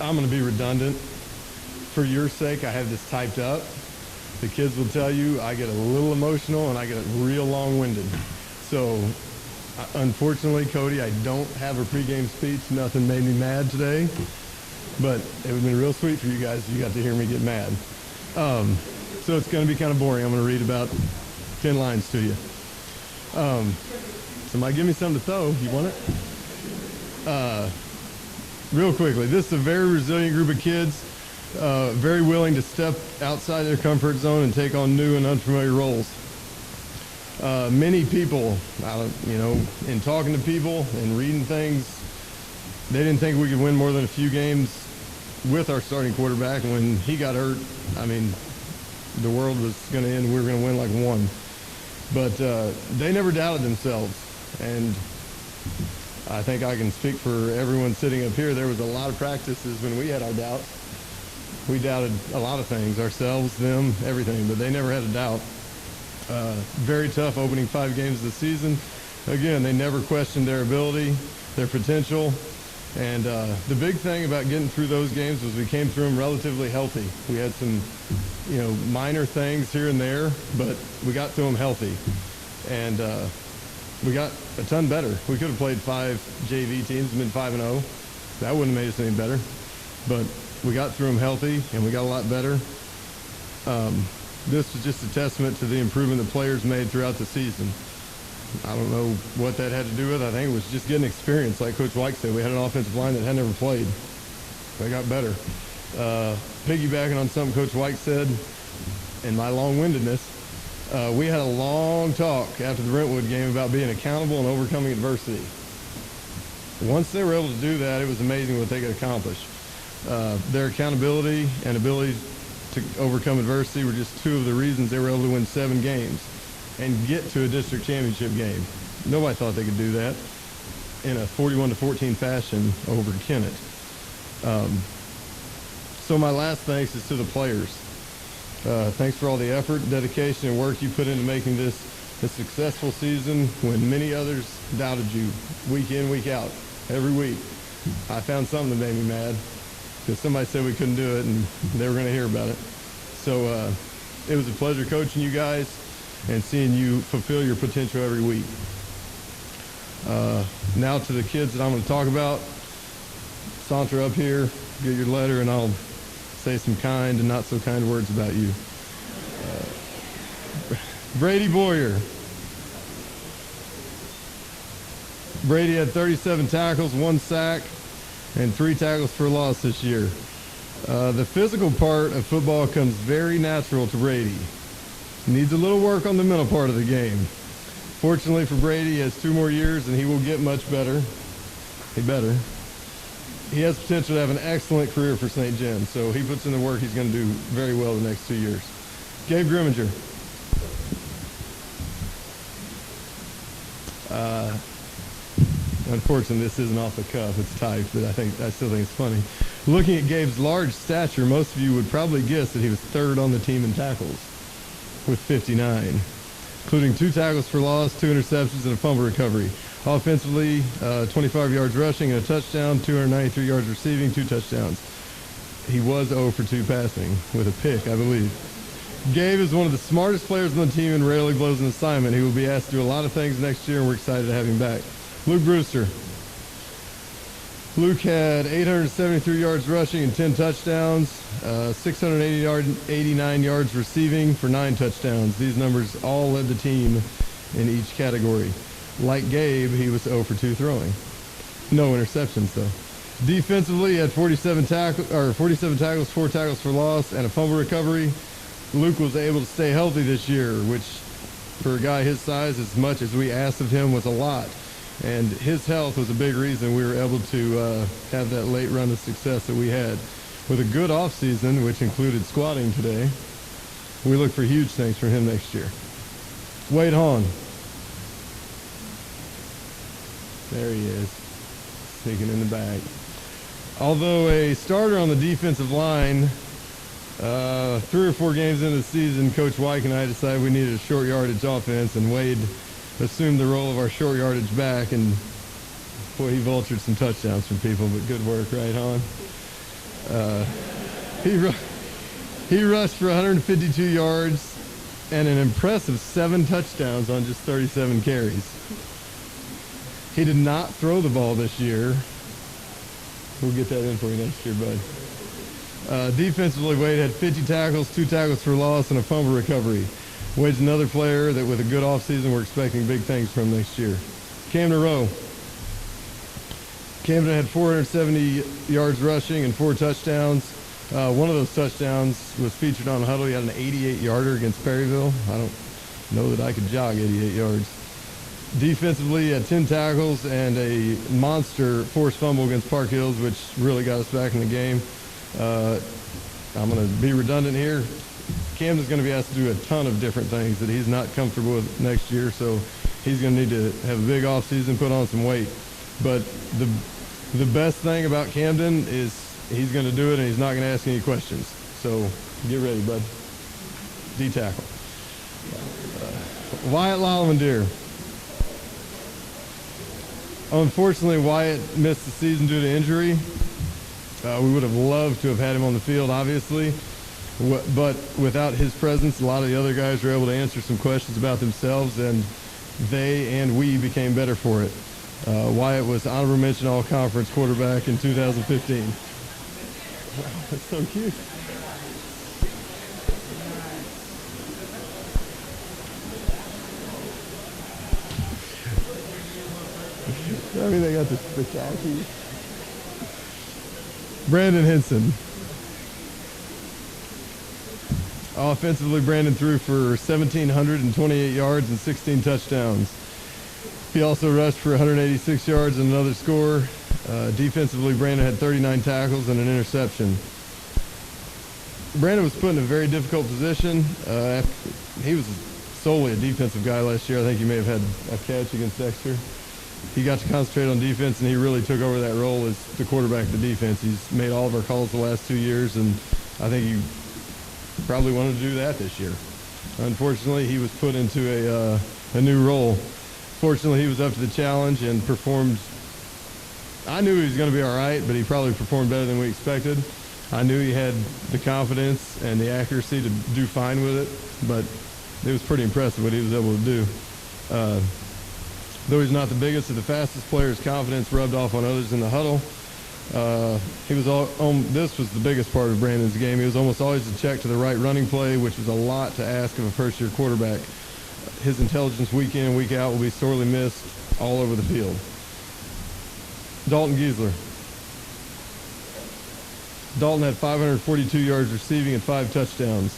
going to be redundant. For your sake, I have this typed up. The kids will tell you I get a little emotional and I get real long-winded. So, unfortunately, Cody, I don't have a pregame speech. Nothing made me mad today. But it would have been real sweet for you guys if you got to hear me get mad. So it's going to be kind of boring. I'm going to read about 10 lines to you. Somebody give me something to throw. You want it? Real quickly, this is a very resilient group of kids, very willing to step outside their comfort zone and take on new and unfamiliar roles. Many people, in talking to people and reading things, they didn't think we could win more than a few games with our starting quarterback. When he got hurt, the world was going to end. We were going to win like 1. But they never doubted themselves. And I think I can speak for everyone sitting up here. There was a lot of practices when we had our doubts. We doubted a lot of things, ourselves, them, everything, but they never had a doubt. Very tough opening 5 games of the season. Again, they never questioned their ability, their potential, and the big thing about getting through those games was we came through them relatively healthy. We had some, minor things here and there, but we got through them healthy. And we got a ton better. We could have played 5 JV teams and been 5-0. That wouldn't have made us any better. But we got through them healthy, and we got a lot better. This was just a testament to the improvement the players made throughout the season. I don't know what that had to do with. I think it was just getting experience. Like Coach White said, we had an offensive line that had never played. They got better. Piggybacking on something Coach White said and my long-windedness, we had a long talk after the Brentwood game about being accountable and overcoming adversity. Once they were able to do that, it was amazing what they could accomplish. Their accountability and ability to overcome adversity were just two of the reasons they were able to win 7 games and get to a district championship game. Nobody thought they could do that in a 41-14 fashion over Kennett. So my last thanks is to the players. Thanks for all the effort, dedication, and work you put into making this a successful season when many others doubted you week in, week out, every week. I found something that made me mad because somebody said we couldn't do it and they were going to hear about it. So it was a pleasure coaching you guys and seeing you fulfill your potential every week. Now to the kids that I'm going to talk about. Saunter up here, get your letter, and I'll say some kind and not so kind words about you. Brady Boyer. Brady had 37 tackles, 1 sack, and 3 tackles for loss this year. The physical part of football comes very natural to Brady. Needs a little work on the mental part of the game. Fortunately for Brady, he has 2 more years and he will get much better. He has potential to have an excellent career for St. Jen, so he puts in the work, he's going to do very well the next 2 years. Gabe Grimminger. Unfortunately, this isn't off the cuff, it's typed, but I still think it's funny. Looking at Gabe's large stature, most of you would probably guess that he was 3rd on the team in tackles with 59, including 2 tackles for loss, 2 interceptions, and a fumble recovery. Offensively, 25 yards rushing and a touchdown, 293 yards receiving, 2 touchdowns. He was 0 for 2 passing with a pick, I believe. Gabe is one of the smartest players on the team and rarely blows an assignment. He will be asked to do a lot of things next year, and we're excited to have him back. Luke Brewster. Luke had 873 yards rushing and 10 touchdowns, 689 yards receiving for 9 touchdowns. These numbers all led the team in each category. Like Gabe, he was 0 for 2 throwing. No interceptions, though. Defensively, he had 47 tackles, 4 tackles for loss, and a fumble recovery. Luke was able to stay healthy this year, which for a guy his size, as much as we asked of him, was a lot. And his health was a big reason we were able to have that late run of success that we had. With a good offseason, which included squatting today, we look for huge things from him next year. Wade Hahn. There he is, sneaking in the back. Although a starter on the defensive line, 3 or 4 games into the season, Coach White and I decided we needed a short yardage offense, and Wade assumed the role of our short yardage back, and boy, he vultured some touchdowns from people, but good work, right, Hahn? He rushed for 152 yards and an impressive 7 touchdowns on just 37 carries. He did not throw the ball this year. We'll get that in for you next year, bud. Defensively, Wade had 50 tackles, 2 tackles for loss, and a fumble recovery. Wade's another player that with a good offseason, we're expecting big things from next year. Camden Rowe. Camden had 470 yards rushing and 4 touchdowns. One of those touchdowns was featured on Huddle. He had an 88-yarder against Perryville. I don't know that I could jog 88 yards. Defensively, he had 10 tackles and a monster forced fumble against Park Hills, which really got us back in the game. I'm going to be redundant here. Camden's going to be asked to do a ton of different things that he's not comfortable with next year, so he's going to need to have a big offseason, put on some weight. But the best thing about Camden is he's going to do it and he's not going to ask any questions. So get ready, bud. D-tackle. Wyatt Lallimandeer. Unfortunately, Wyatt missed the season due to injury. We would have loved to have had him on the field, obviously. But without his presence, a lot of the other guys were able to answer some questions about themselves, and they and we became better for it. Wyatt was honorable mention all-conference quarterback in 2015. Wow, that's so cute. I mean, they got the khakis. Brandon Henson. Offensively, Brandon threw for 1,728 yards and 16 touchdowns. He also rushed for 186 yards and another score. Defensively, Brandon had 39 tackles and an interception. Brandon was put in a very difficult position. He was solely a defensive guy last year. I think he may have had a catch against Dexter. He got to concentrate on defense, and he really took over that role as the quarterback of the defense. He's made all of our calls the last 2 years, and I think he probably wanted to do that this year. Unfortunately, he was put into a new role. Fortunately, he was up to the challenge and performed. I knew he was going to be all right, but he probably performed better than we expected. I knew he had the confidence and the accuracy to do fine with it, but it was pretty impressive what he was able to do. Though he's not the biggest or the fastest player, his confidence rubbed off on others in the huddle. This was the biggest part of Brandon's game. He was almost always a check to the right running play, which was a lot to ask of a first-year quarterback. His intelligence week in and week out will be sorely missed all over the field. Dalton Giesler. Dalton had 542 yards receiving and 5 touchdowns.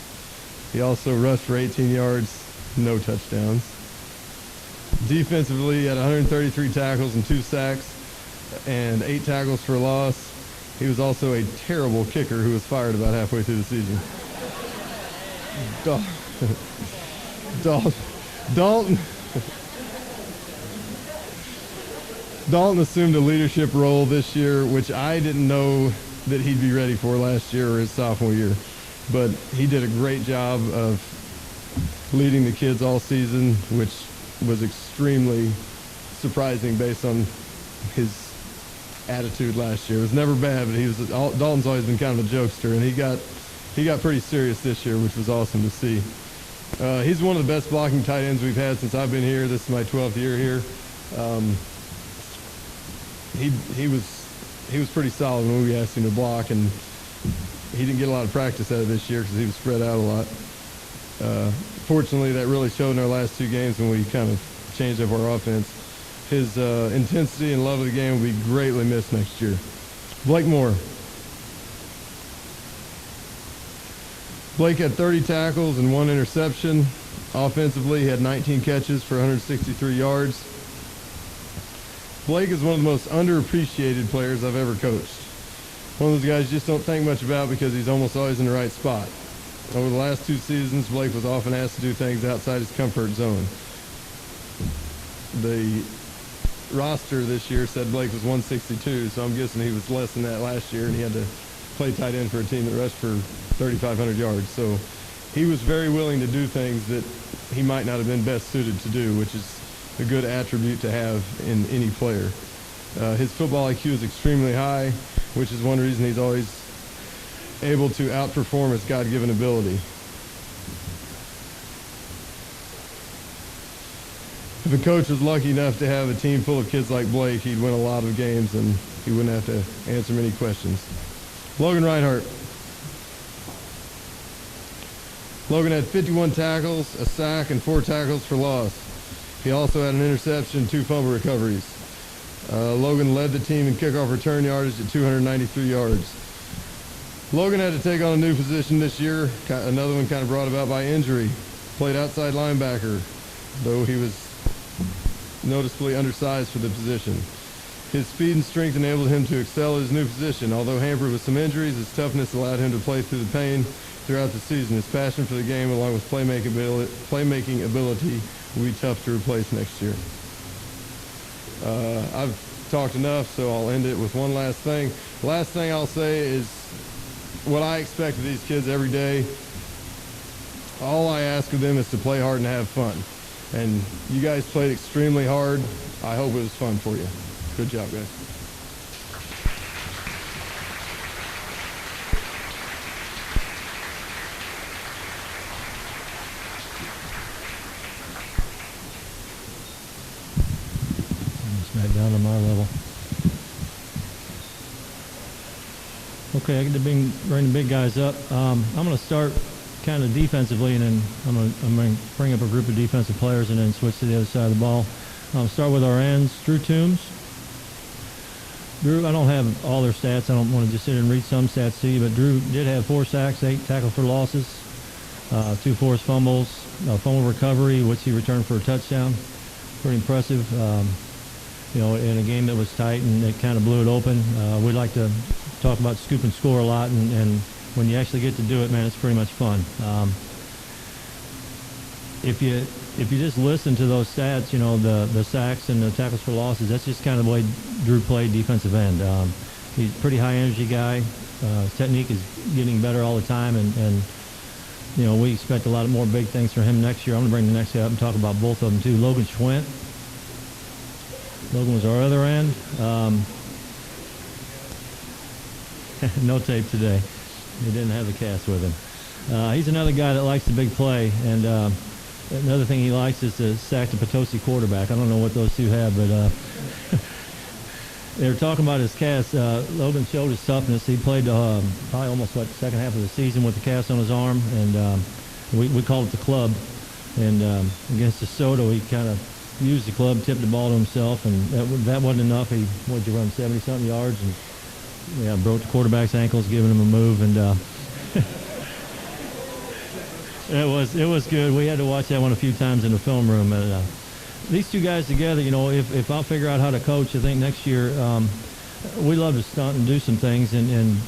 He also rushed for 18 yards, no touchdowns. Defensively, he had 133 tackles and 2 sacks and 8 tackles for loss. He was also a terrible kicker who was fired about halfway through the season. Dalton assumed a leadership role this year, which I didn't know that he'd be ready for last year or his sophomore year. But he did a great job of leading the kids all season, which was extremely surprising based on his attitude last year. It was never bad, but Dalton's always been kind of a jokester, and he got pretty serious this year, which was awesome to see. He's one of the best blocking tight ends we've had since I've been here. This is my 12th year here. He was pretty solid when we asked him to block, and he didn't get a lot of practice out of this year because he was spread out a lot. Fortunately, that really showed in our last 2 games when we kind of changed up our offense. His intensity and love of the game will be greatly missed next year. Blake Moore. Blake had 30 tackles and 1 interception. Offensively, he had 19 catches for 163 yards. Blake is one of the most underappreciated players I've ever coached. One of those guys you just don't think much about because he's almost always in the right spot. Over the last 2 seasons, Blake was often asked to do things outside his comfort zone. The roster this year said Blake was 162, so I'm guessing he was less than that last year, and he had to play tight end for a team that rushed for 3,500 yards. So he was very willing to do things that he might not have been best suited to do, which is a good attribute to have in any player. His football IQ is extremely high, which is one reason he's always able to outperform his God-given ability. If a coach was lucky enough to have a team full of kids like Blake, he'd win a lot of games and he wouldn't have to answer many questions. Logan Reinhardt. Logan had 51 tackles, a sack, and 4 tackles for loss. He also had an interception and 2 fumble recoveries. Logan led the team in kickoff return yardage at 293 yards. Logan had to take on a new position this year, another one kind of brought about by injury. Played outside linebacker, though he was noticeably undersized for the position. His speed and strength enabled him to excel at his new position. Although hampered with some injuries, his toughness allowed him to play through the pain throughout the season. His passion for the game, along with playmaking ability, will be tough to replace next year. I've talked enough, so I'll end it with one last thing. The last thing I'll say is what I expect of these kids every day. All I ask of them is to play hard and have fun. And you guys played extremely hard. I hope it was fun for you. Good job, guys. Back down to my level. Okay, I get to bring the big guys up. I'm going to start kind of defensively, and then I'm going to bring up a group of defensive players and then switch to the other side of the ball. Start with our ends. Drew Toombs, Drew, I don't have all their stats. I don't want to just sit here and read some stats to you, but Drew did have 4 sacks, 8 tackles for losses, 2 forced fumbles, a fumble recovery, which he returned for a touchdown. Pretty impressive. In a game that was tight and it kind of blew it open. We like to talk about scoop and score a lot, and when you actually get to do it, man, it's pretty much fun. If you just listen to those stats, the sacks and the tackles for losses, that's just kind of the way Drew played defensive end. He's a pretty high energy guy. His technique is getting better all the time, and we expect a lot more big things from him next year. I'm going to bring the next guy up and talk about both of them too. Logan Schwint. Logan was our other end. No tape today. He didn't have the cast with him. He's another guy that likes the big play, and another thing he likes is to sack the Potosi quarterback. I don't know what those two have, but they were talking about his cast. Logan showed his toughness. He played probably almost the second half of the season with the cast on his arm, and we called it the club. And against DeSoto, he kind of used the club, tipped the ball to himself, and that wasn't enough. He run 70-something yards, and broke the quarterback's ankles, giving him a move, and it was good. We had to watch that one a few times in the film room. And these two guys together, if I'll figure out how to coach, I think next year we love to stunt and do some things, and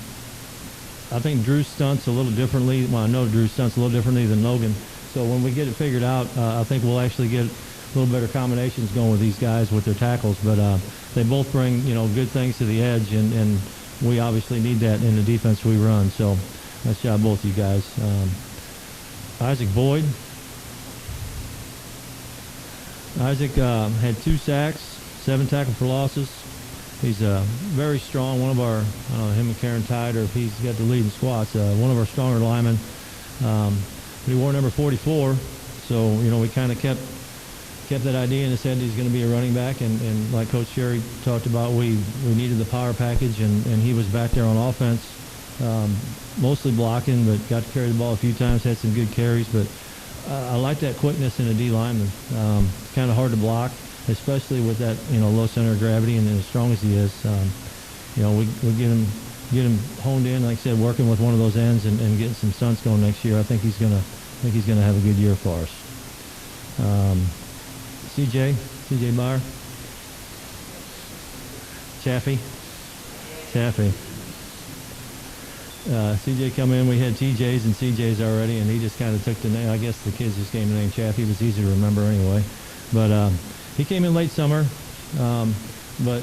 I think Drew stunts a little differently. Well, I know Drew stunts a little differently than Logan. So when we get it figured out, I think we'll actually get a little better combinations going with these guys with their tackles. But they both bring good things to the edge, and we obviously need that in the defense we run. So nice job, both you guys. Isaac Boyd. Isaac had 2 sacks, 7 tackles for losses. He's very strong. One of our, I don't know, him and Karen Tide, or if he's got the lead in squats, one of our stronger linemen. He wore number 44, so we kind of kept that idea in his head that he's going to be a running back, and like Coach Sherry talked about, we needed the power package, and he was back there on offense, mostly blocking, but got to carry the ball a few times, had some good carries. But I like that quickness in a D lineman. Kind of hard to block, especially with that low center of gravity, and as strong as he is. We get him honed in, like I said, working with one of those ends and getting some stunts going next year. I think he's gonna have a good year for us. CJ Meyer. Chaffee. CJ come in. We had TJs and CJs already, and he just kind of took the name. I guess the kids just gave the name Chaffee. It was easy to remember anyway. But he came in late summer, but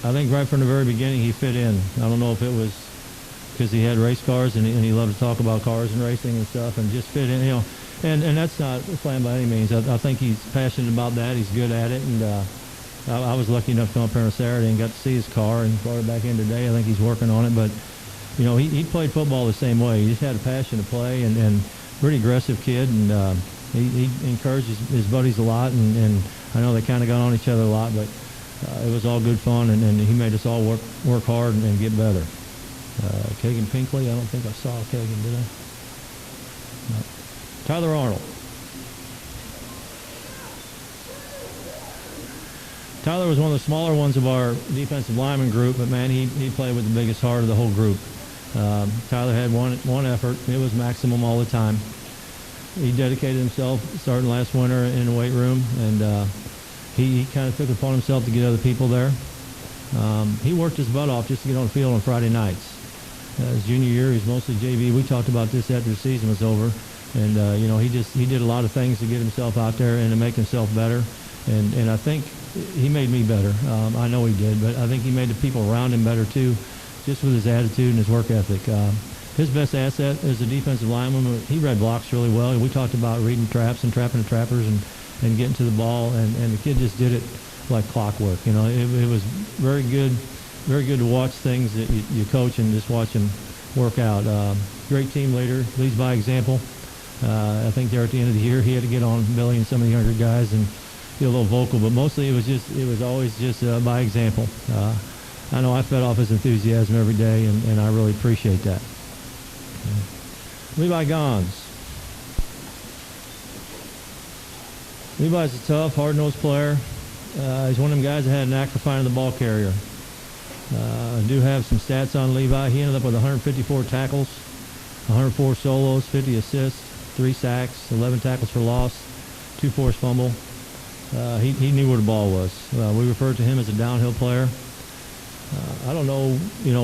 I think right from the very beginning he fit in. I don't know if it was because he had race cars and he loved to talk about cars and racing and stuff, and just fit in, And that's not planned by any means. I think he's passionate about that. He's good at it, and I was lucky enough to come up here on Saturday and got to see his car and brought it back in today. I think he's working on it, but he played football the same way. He just had a passion to play, and pretty aggressive kid, and he encouraged his buddies a lot, and I know they kind of got on each other a lot, but it was all good fun, and he made us all work hard and get better. Kagan Pinkley, I don't think I saw Kagan, did I? No. Tyler Arnold. Tyler was one of the smaller ones of our defensive lineman group, but man, he played with the biggest heart of the whole group. Tyler had one effort. It was maximum all the time. He dedicated himself starting last winter in the weight room, and he kind of took it upon himself to get other people there. He worked his butt off just to get on the field on Friday nights. His junior year, he's mostly JV. We talked about this after the season was over, and he did a lot of things to get himself out there and to make himself better. And I think he made me better. I know he did, but I think he made the people around him better too, just with his attitude and his work ethic. His best asset as a defensive lineman, he read blocks really well. We talked about reading traps and trapping the trappers and getting to the ball, and the kid just did it like clockwork. It was very good to watch things that you coach and just watch him work out. Great team leader, leads by example. I think there at the end of the year he had to get on Billy and some of the younger guys and get a little vocal, but mostly it was always just by example. I know I fed off his enthusiasm every day, and I really appreciate that. Levi Gons. Levi's a tough, hard-nosed player. He's one of them guys that had an knack for finding the ball carrier. do have some stats on Levi. He ended up with 154 tackles, 104 solos, 50 assists, 3 sacks, 11 tackles for loss, 2 forced fumble. He knew where the ball was. We referred to him as a downhill player. I don't know,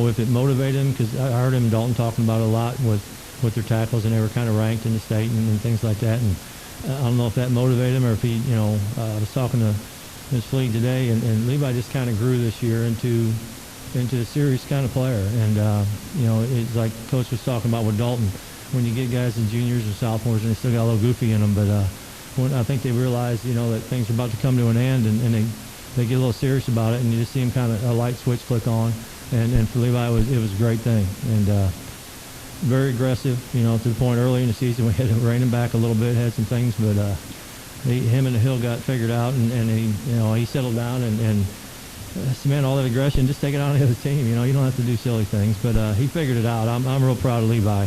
if it motivated him, because I heard him and Dalton talking about it a lot with their tackles, and they were kind of ranked in the state and things like that. And I don't know if that motivated him or if he, I was talking to Ms. Fleet today, and Levi just kind of grew this year into a serious kind of player. And, it's like Coach was talking about with Dalton, when you get guys in juniors or sophomores and they still got a little goofy in them, but when I think they realize, that things are about to come to an end, and they get a little serious about it, and you just see him kind of a light switch click on. And for Levi, it was a great thing. And very aggressive, to the point early in the season we had to rein him back a little bit, had some things, but him and the Hill got figured out, and he settled down, and man, all that aggression, just take it out on the other team. You don't have to do silly things, but he figured it out. I'm real proud of Levi.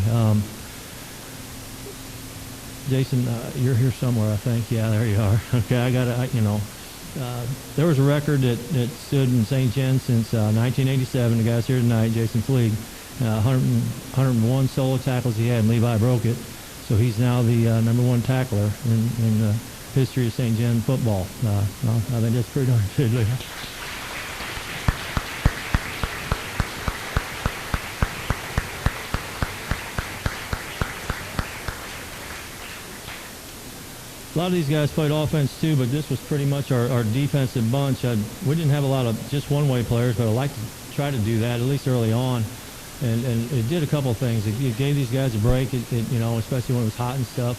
Jason, you're here somewhere, I think. Yeah, there you are. Okay, I got it. There was a record that stood in St. John since 1987. The guy's here tonight, Jason Fleeg. 101 solo tackles he had, and Levi broke it. So he's now the #1 tackler in the history of St. John football. I think that's pretty darn good, Levi. A lot of these guys played offense too, but this was pretty much our defensive bunch. We didn't have a lot of just one-way players, but I like to try to do that, at least early on. And it did a couple of things. It gave these guys a break, especially when it was hot and stuff.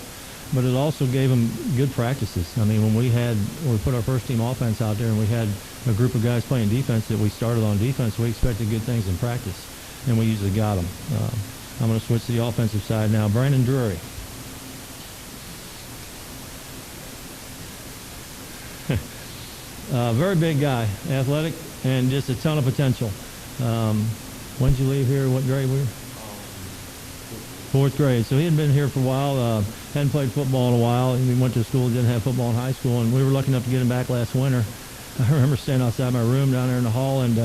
But it also gave them good practices. I mean, when we put our first team offense out there and we had a group of guys playing defense that we started on defense, we expected good things in practice, and we usually got them. I'm going to switch to the offensive side now. Brandon Drury. Very big guy, athletic, and just a ton of potential. When did you leave here? What grade were you? 4th grade. So he had been here for a while, hadn't played football in a while. We went to school, didn't have football in high school, and we were lucky enough to get him back last winter. I remember standing outside my room down there in the hall, and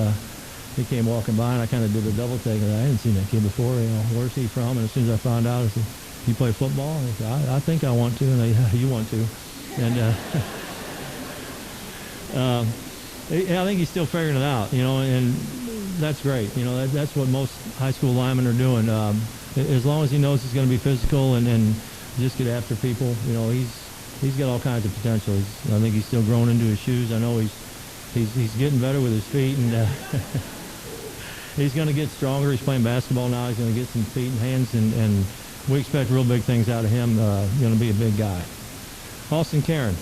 he came walking by, and I kind of did a double take. I hadn't seen that kid before. Where's he from? And as soon as I found out, I said, "You play football?" And I said, I think I want to. And they, "Yeah, you want to." And I think he's still figuring it out, and that's great. That's what most high school linemen are doing. As long as he knows he's going to be physical and just get after people, he's got all kinds of potential. I think he's still growing into his shoes. I know he's getting better with his feet, and he's going to get stronger. He's playing basketball now. He's going to get some feet and hands, and we expect real big things out of him. Going to be a big guy. Austin Karen.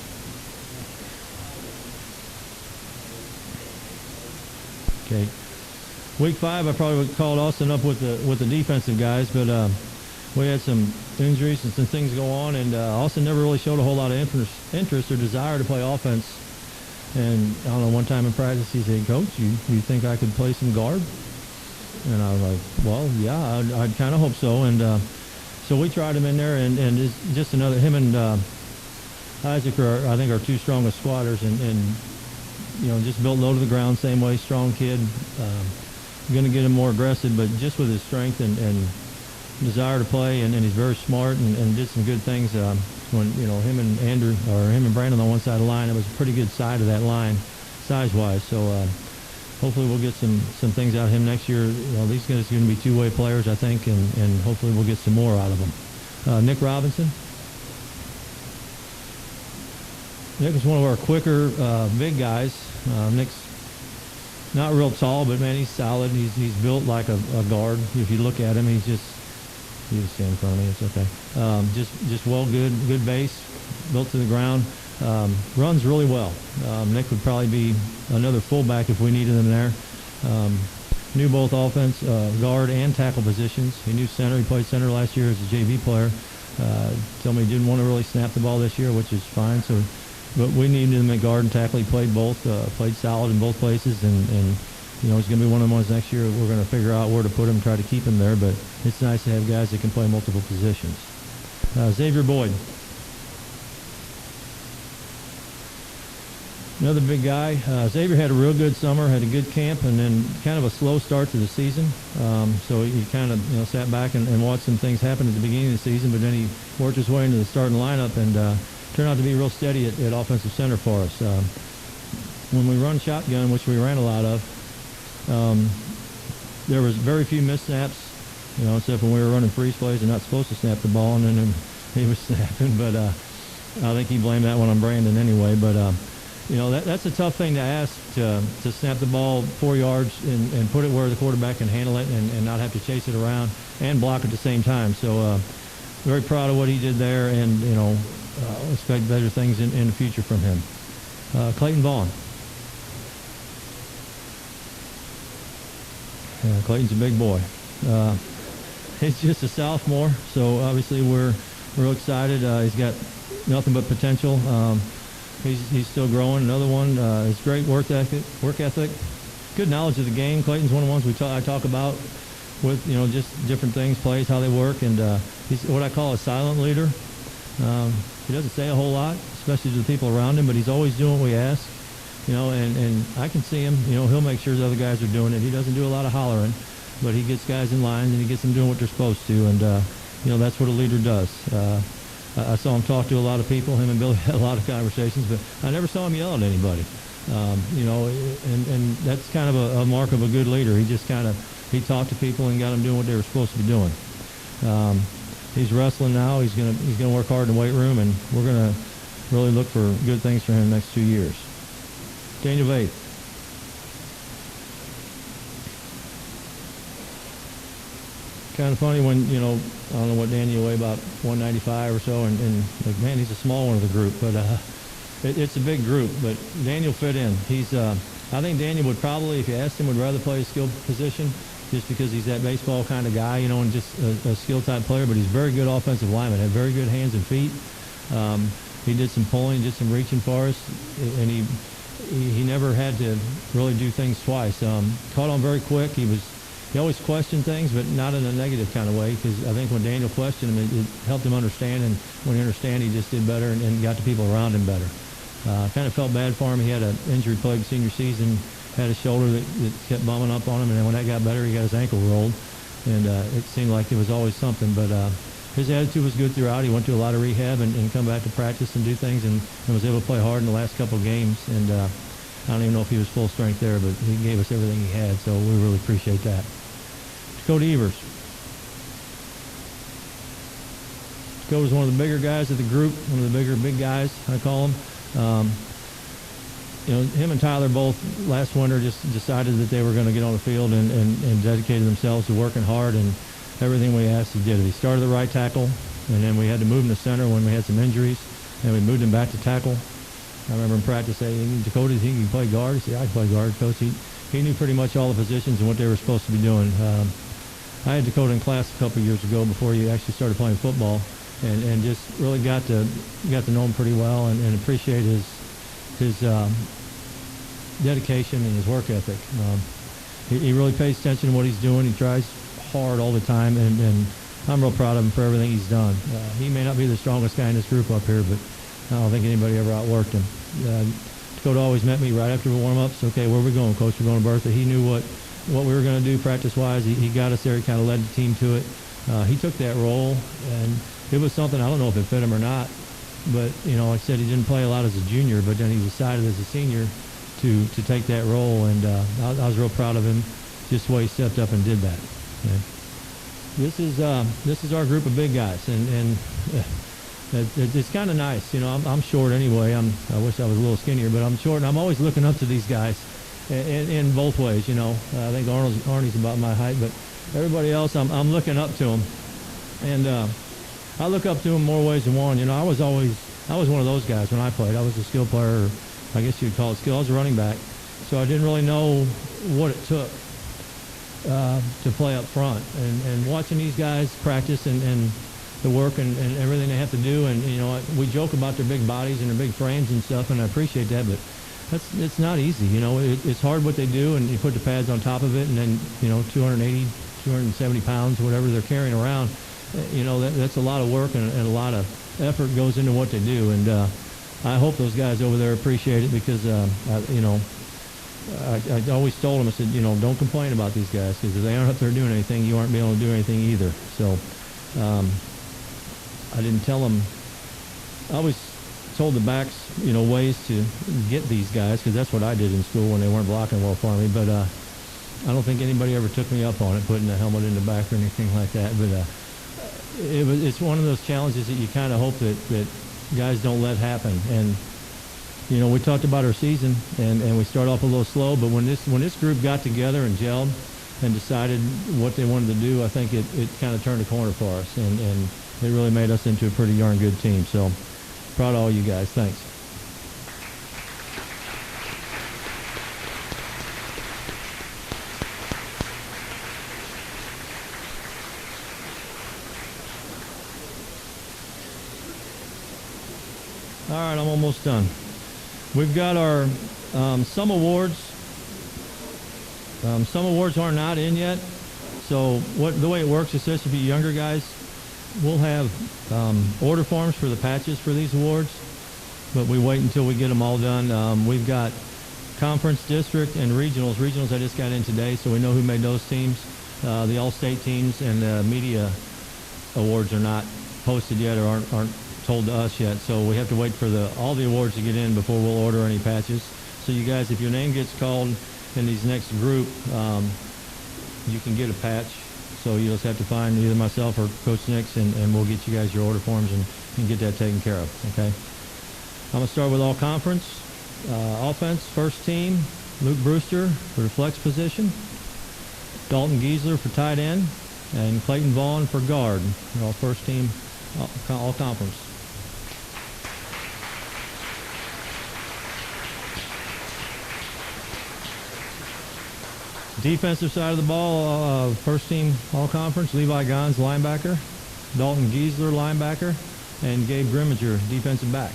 Okay. Week 5, I probably would call Austin up with the defensive guys, but we had some injuries and some things go on, and Austin never really showed a whole lot of interest or desire to play offense. And I don't know, one time in practice he said, "Coach, you think I could play some guard?" And I was like, "Well, yeah, I'd kind of hope so." And so we tried him in there, and it's just another, him and Isaac are, I think, our 2 strongest squatters, and just built low to the ground, same way, strong kid. Going to get him more aggressive, but just with his strength and desire to play, and he's very smart and did some good things. When him and Andrew, or him and Brandon on one side of the line, it was a pretty good side of that line, size-wise. So hopefully we'll get some things out of him next year. These guys are going to be 2-way players, I think, and hopefully we'll get some more out of them. Nick Robinson. Nick is one of our quicker, big guys. Nick's not real tall, but man, he's solid. He's built like a guard. If you look at him, you just stand in front of me. It's okay. Just good base, built to the ground. Runs really well. Nick would probably be another fullback if we needed him there. Knew both offense, guard, and tackle positions. He knew center. He played center last year as a JV player. Told me he didn't want to really snap the ball this year, which is fine. But we needed him at guard and tackle. He played both, played solid in both places, and he's going to be one of the ones next year. We're going to figure out where to put him, try to keep him there, but it's nice to have guys that can play multiple positions. Xavier Boyd. Another big guy. Xavier had a real good summer, had a good camp, and then kind of a slow start to the season. So he kind of sat back and watched some things happen at the beginning of the season, but then he worked his way into the starting lineup and turned out to be real steady at offensive center for us. When we run shotgun, which we ran a lot of, there was very few missed snaps, except when we were running freeze plays and not supposed to snap the ball, and then he was snapping. But I think he blamed that one on Brandon anyway. But that's a tough thing to ask, to snap the ball 4 yards and put it where the quarterback can handle it and not have to chase it around and block at the same time. So very proud of what he did there, and expect better things in the future from him. Clayton Vaughn. Clayton's a big boy. He's just a sophomore, so obviously we're real excited. He's got nothing but potential. He's still growing. Another one is great work ethic, good knowledge of the game. Clayton's one of the ones I talk about with just different things, plays, how they work, and he's what I call a silent leader. He doesn't say a whole lot, especially to the people around him, but he's always doing what we ask. And I can see him. He'll make sure the other guys are doing it. He doesn't do a lot of hollering, but he gets guys in lines and he gets them doing what they're supposed to. And that's what a leader does. I saw him talk to a lot of people. Him and Billy had a lot of conversations, but I never saw him yell at anybody. And that's kind of a mark of a good leader. He talked to people and got them doing what they were supposed to be doing. He's wrestling now. He's gonna work hard in the weight room, and we're gonna really look for good things for him in the next 2 years. Daniel Vaith. Kind of funny when, I don't know what Daniel weighed, about 195 or so, and like, man, he's a small one of the group, but it's a big group, but Daniel fit in. I think Daniel would probably, if you asked him, would rather play a skill position just because he's that baseball kind of guy, and just a skill type player, but he's very good offensive lineman, had very good hands and feet. He did some pulling, did some reaching for us, and he never had to really do things twice. Caught on very quick. He always questioned things, but not in a negative kind of way, because I think when Daniel questioned him, it helped him understand, and when he understood, he just did better and got the people around him better. Kind of felt bad for him. He had an injury-plagued senior season, had a shoulder that kept bumming up on him, and then when that got better, he got his ankle rolled, and it seemed like it was always something, but his attitude was good throughout. He went to a lot of rehab and come back to practice and do things, and was able to play hard in the last couple of games. And I don't even know if he was full strength there, but he gave us everything he had, so we really appreciate that. Dakota Evers. Dakota's one of the bigger guys of the group, one of the big guys, I call him. Him and Tyler both last winter just decided that they were going to get on the field and dedicated themselves to working hard, and everything we asked, he did it. He started the right tackle, and then we had to move him to center when we had some injuries, and we moved him back to tackle. I remember in practice saying, Dakota, he can play guard? He said, I can play guard, coach. He knew pretty much all the positions and what they were supposed to be doing. I had Dakota in class a couple of years ago before he actually started playing football, and just really got to know him pretty well and appreciate his dedication and his work ethic. He really pays attention to what he's doing. He tries hard all the time, and I'm real proud of him for everything he's done. He may not be the strongest guy in this group up here, but I don't think anybody ever outworked him. Dakota always met me right after the warm-ups. Okay, where are we going, Coach? We're going to Bertha. He knew what we were going to do practice-wise. He got us there. He kind of led the team to it. He took that role, and it was something, I don't know if it fit him or not, but, like I said, he didn't play a lot as a junior, but then he decided as a senior to take that role, and I was real proud of him, just the way he stepped up and did that. Okay. This is our group of big guys, and it's kind of nice. I'm short anyway. I wish I was a little skinnier, but I'm short, and I'm always looking up to these guys in both ways. I think Arnie's about my height, but everybody else, I'm looking up to them, and I look up to them more ways than one. I was one of those guys when I played. I was a skill player, or I guess you'd call it skill. I was a running back, so I didn't really know what it took to play up front, and watching these guys practice and the work and everything they have to do, and we joke about their big bodies and their big frames and stuff, and I appreciate that, but it's not easy. It's hard what they do, and you put the pads on top of it, and then 280, 270 pounds, whatever they're carrying around, that's a lot of work and a lot of effort goes into what they do, and I hope those guys over there appreciate it because, I always told them, I said, don't complain about these guys because if they aren't up there doing anything, you aren't being able to do anything either. So I didn't tell them. I always told the backs, ways to get these guys because that's what I did in school when they weren't blocking well for me. But I don't think anybody ever took me up on it, putting a helmet in the back or anything like that. But it's one of those challenges that you kind of hope that guys don't let happen. And we talked about our season, and we start off a little slow, but when this group got together and gelled and decided what they wanted to do, I think it kind of turned a corner for us, and it really made us into a pretty darn good team. So proud of all you guys. Thanks. All right, I'm almost done. We've got our some awards. Some awards are not in yet. So the way it works, especially for you younger guys, we'll have order forms for the patches for these awards, but we wait until we get them all done. We've got conference, district, and regionals. Regionals I just got in today, so we know who made those teams. The all-state teams and the media awards are not posted yet or aren't told to us yet, so we have to wait for all the awards to get in before we'll order any patches. So you guys, if your name gets called in these next group, you can get a patch. So you just have to find either myself or Coach Nix, and we'll get you guys your order forms and get that taken care of. Okay. I'm gonna start with all conference. Offense, first team, Luke Brewster for the flex position, Dalton Giesler for tight end, and Clayton Vaughn for guard. They're all first team, all conference. Defensive side of the ball, first team all-conference, Levi Gons, linebacker, Dalton Giesler, linebacker, and Gabe Grimminger, defensive back.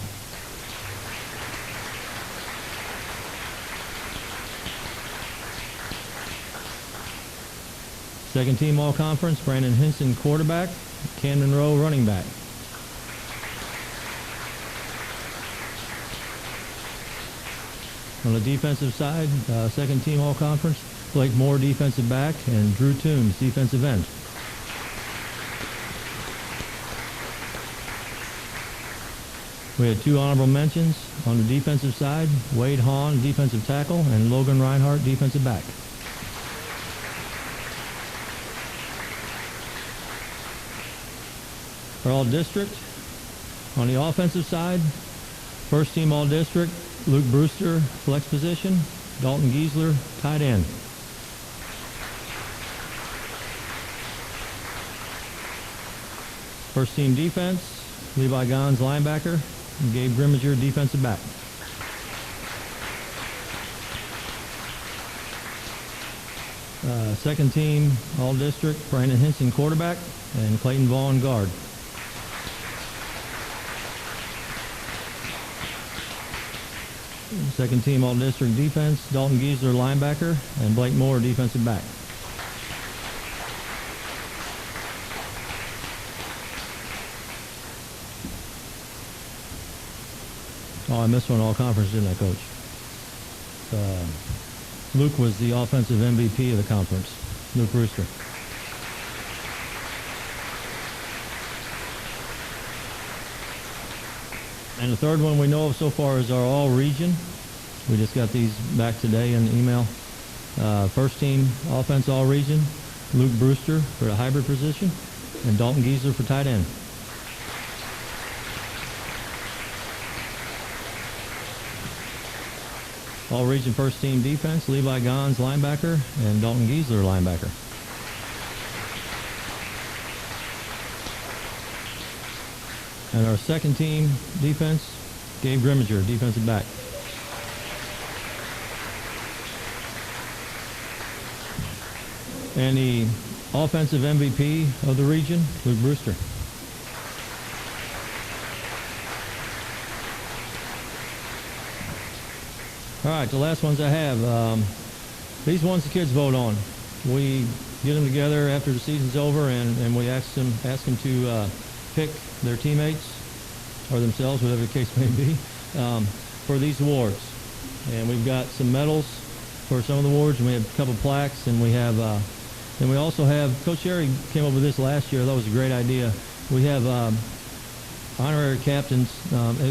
Second team all-conference, Brandon Hinson, quarterback, Camden Rowe, running back. On the defensive side, second team all-conference, Blake Moore, defensive back, and Drew Toombs, defensive end. We had two honorable mentions on the defensive side, Wade Hahn, defensive tackle, and Logan Reinhardt, defensive back. For all district, on the offensive side, first team all district, Luke Brewster, flex position, Dalton Giesler, tight end. First team defense, Levi Gons, linebacker, and Gabe Grimminger, defensive back. Second team, all district, Brandon Hinson, quarterback, and Clayton Vaughn, guard. Second team, all district defense, Dalton Giesler, linebacker, and Blake Moore, defensive back. Oh, I missed one all conference, didn't I, Coach? Luke was the offensive MVP of the conference, Luke Brewster. And the third one we know of so far is our all-region. We just got these back today in the email. First team offense all-region, Luke Brewster for the hybrid position, and Dalton Giesler for tight end. All-region first team defense, Levi Gons, linebacker, and Dalton Giesler, linebacker. And our second team defense, Gabe Grimminger, defensive back. And the offensive MVP of the region, Luke Brewster. All right, the last ones I have. These ones the kids vote on. We get them together after the season's over, and we ask them to pick their teammates or themselves, whatever the case may be, for these awards. And we've got some medals for some of the awards, and we have a couple plaques, and we have, and we also have, Coach Sherry came up with this last year. That was a great idea. We have honorary captains.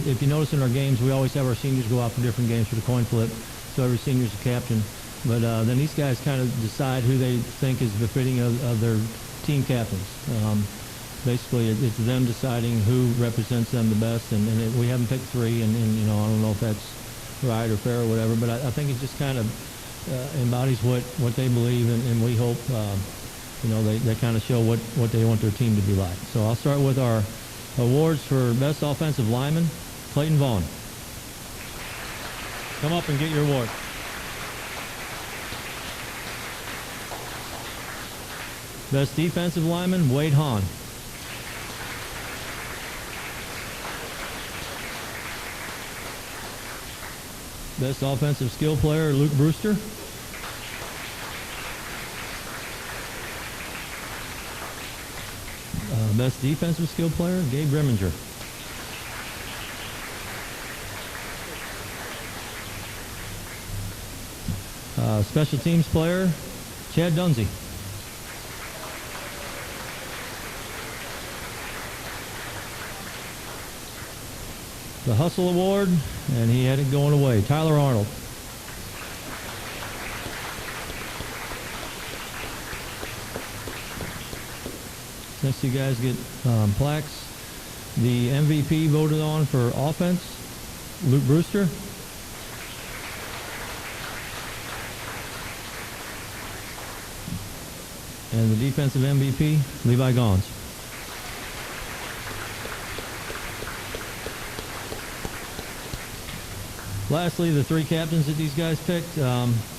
If you notice in our games, we always have our seniors go out for different games for the coin flip, so every senior's a captain. But then these guys kind of decide who they think is befitting of their team captains. Basically, it's them deciding who represents them the best, and we haven't picked three, and I don't know if that's right or fair or whatever, but I think it just kind of embodies what they believe, and we hope, they kind of show what they want their team to be like. So I'll start with our awards for Best Offensive Lineman, Clayton Vaughn. Come up and get your award. Best Defensive Lineman, Wade Hahn. Best Offensive Skill Player, Luke Brewster. Best Defensive Skill Player, Gabe Grimminger. Special Teams Player, Chad Dunsey. The Hustle Award, and he had it going away, Tyler Arnold. Next, you guys get plaques. The MVP voted on for offense, Luke Brewster. And the defensive MVP, Levi Gons. Lastly, the three captains that these guys picked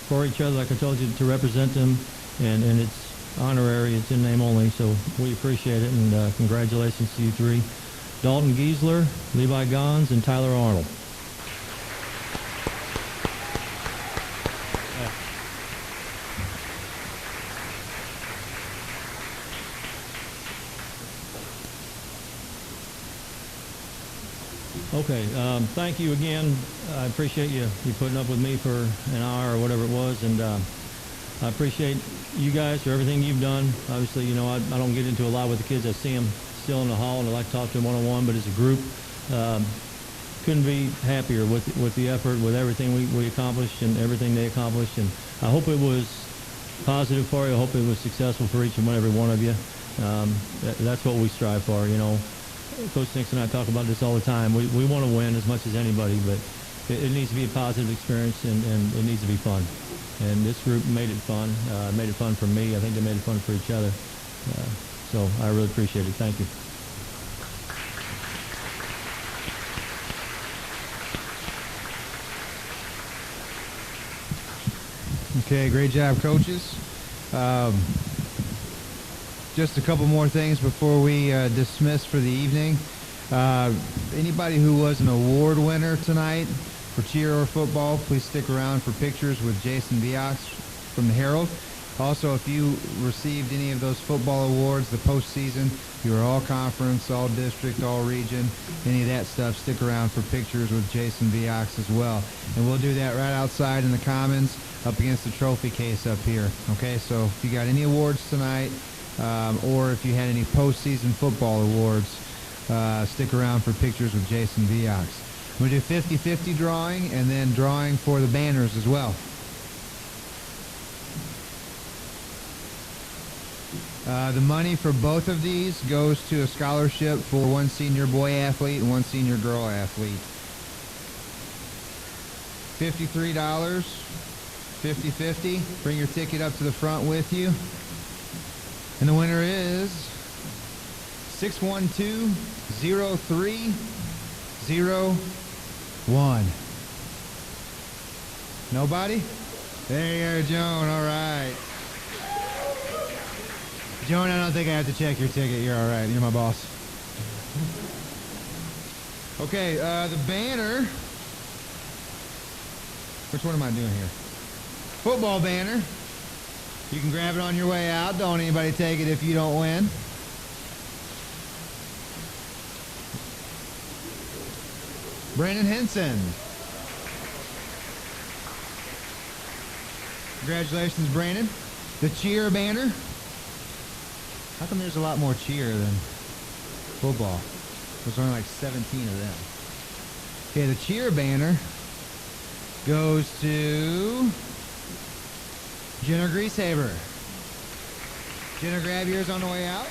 for each other, like I told you, to represent them, and it's honorary, it's in name only, so we appreciate it, and congratulations to you three. Dalton Giesler, Levi Gons, and Tyler Arnold. Okay, thank you again. I appreciate you putting up with me for an hour or whatever it was, and I appreciate you guys for everything you've done. Obviously, I don't get into a lot with the kids. I see them still in the hall, and I like to talk to them one-on-one, but as a group, couldn't be happier with the effort, with everything we accomplished and everything they accomplished, and I hope it was positive for you. I hope it was successful for each and every one of you. That's what we strive for, Coach Nixon and I talk about this all the time. We want to win as much as anybody, but it needs to be a positive experience, and it needs to be fun. And this group made it fun. Made it fun for me. I think they made it fun for each other. So I really appreciate it. Thank you. Okay, great job, coaches. Just a couple more things before we dismiss for the evening. Anybody who was an award winner tonight for cheer or football, please stick around for pictures with Jason Viox from the Herald. Also, if you received any of those football awards, the postseason, you were all conference, all district, all region, any of that stuff, stick around for pictures with Jason Viox as well. And we'll do that right outside in the Commons up against the trophy case up here. Okay, so if you got any awards tonight, or if you had any postseason football awards, stick around for pictures with Jason Viox. We'll do 50-50 drawing, and then drawing for the banners as well. The money for both of these goes to a scholarship for one senior boy athlete and one senior girl athlete. $53, 50-50. Bring your ticket up to the front with you. And the winner is 612-0301. Nobody? There you go, Joan. All right. Joan, I don't think I have to check your ticket. You're all right. You're my boss. Okay, the banner. Which one am I doing here? Football banner. You can grab it on your way out. Don't anybody take it if you don't win. Brandon Henson. Congratulations, Brandon. The cheer banner. How come there's a lot more cheer than football? There's only like 17 of them. Okay, the cheer banner goes to Jenna Greasehaver. Jenna, grab yours on the way out.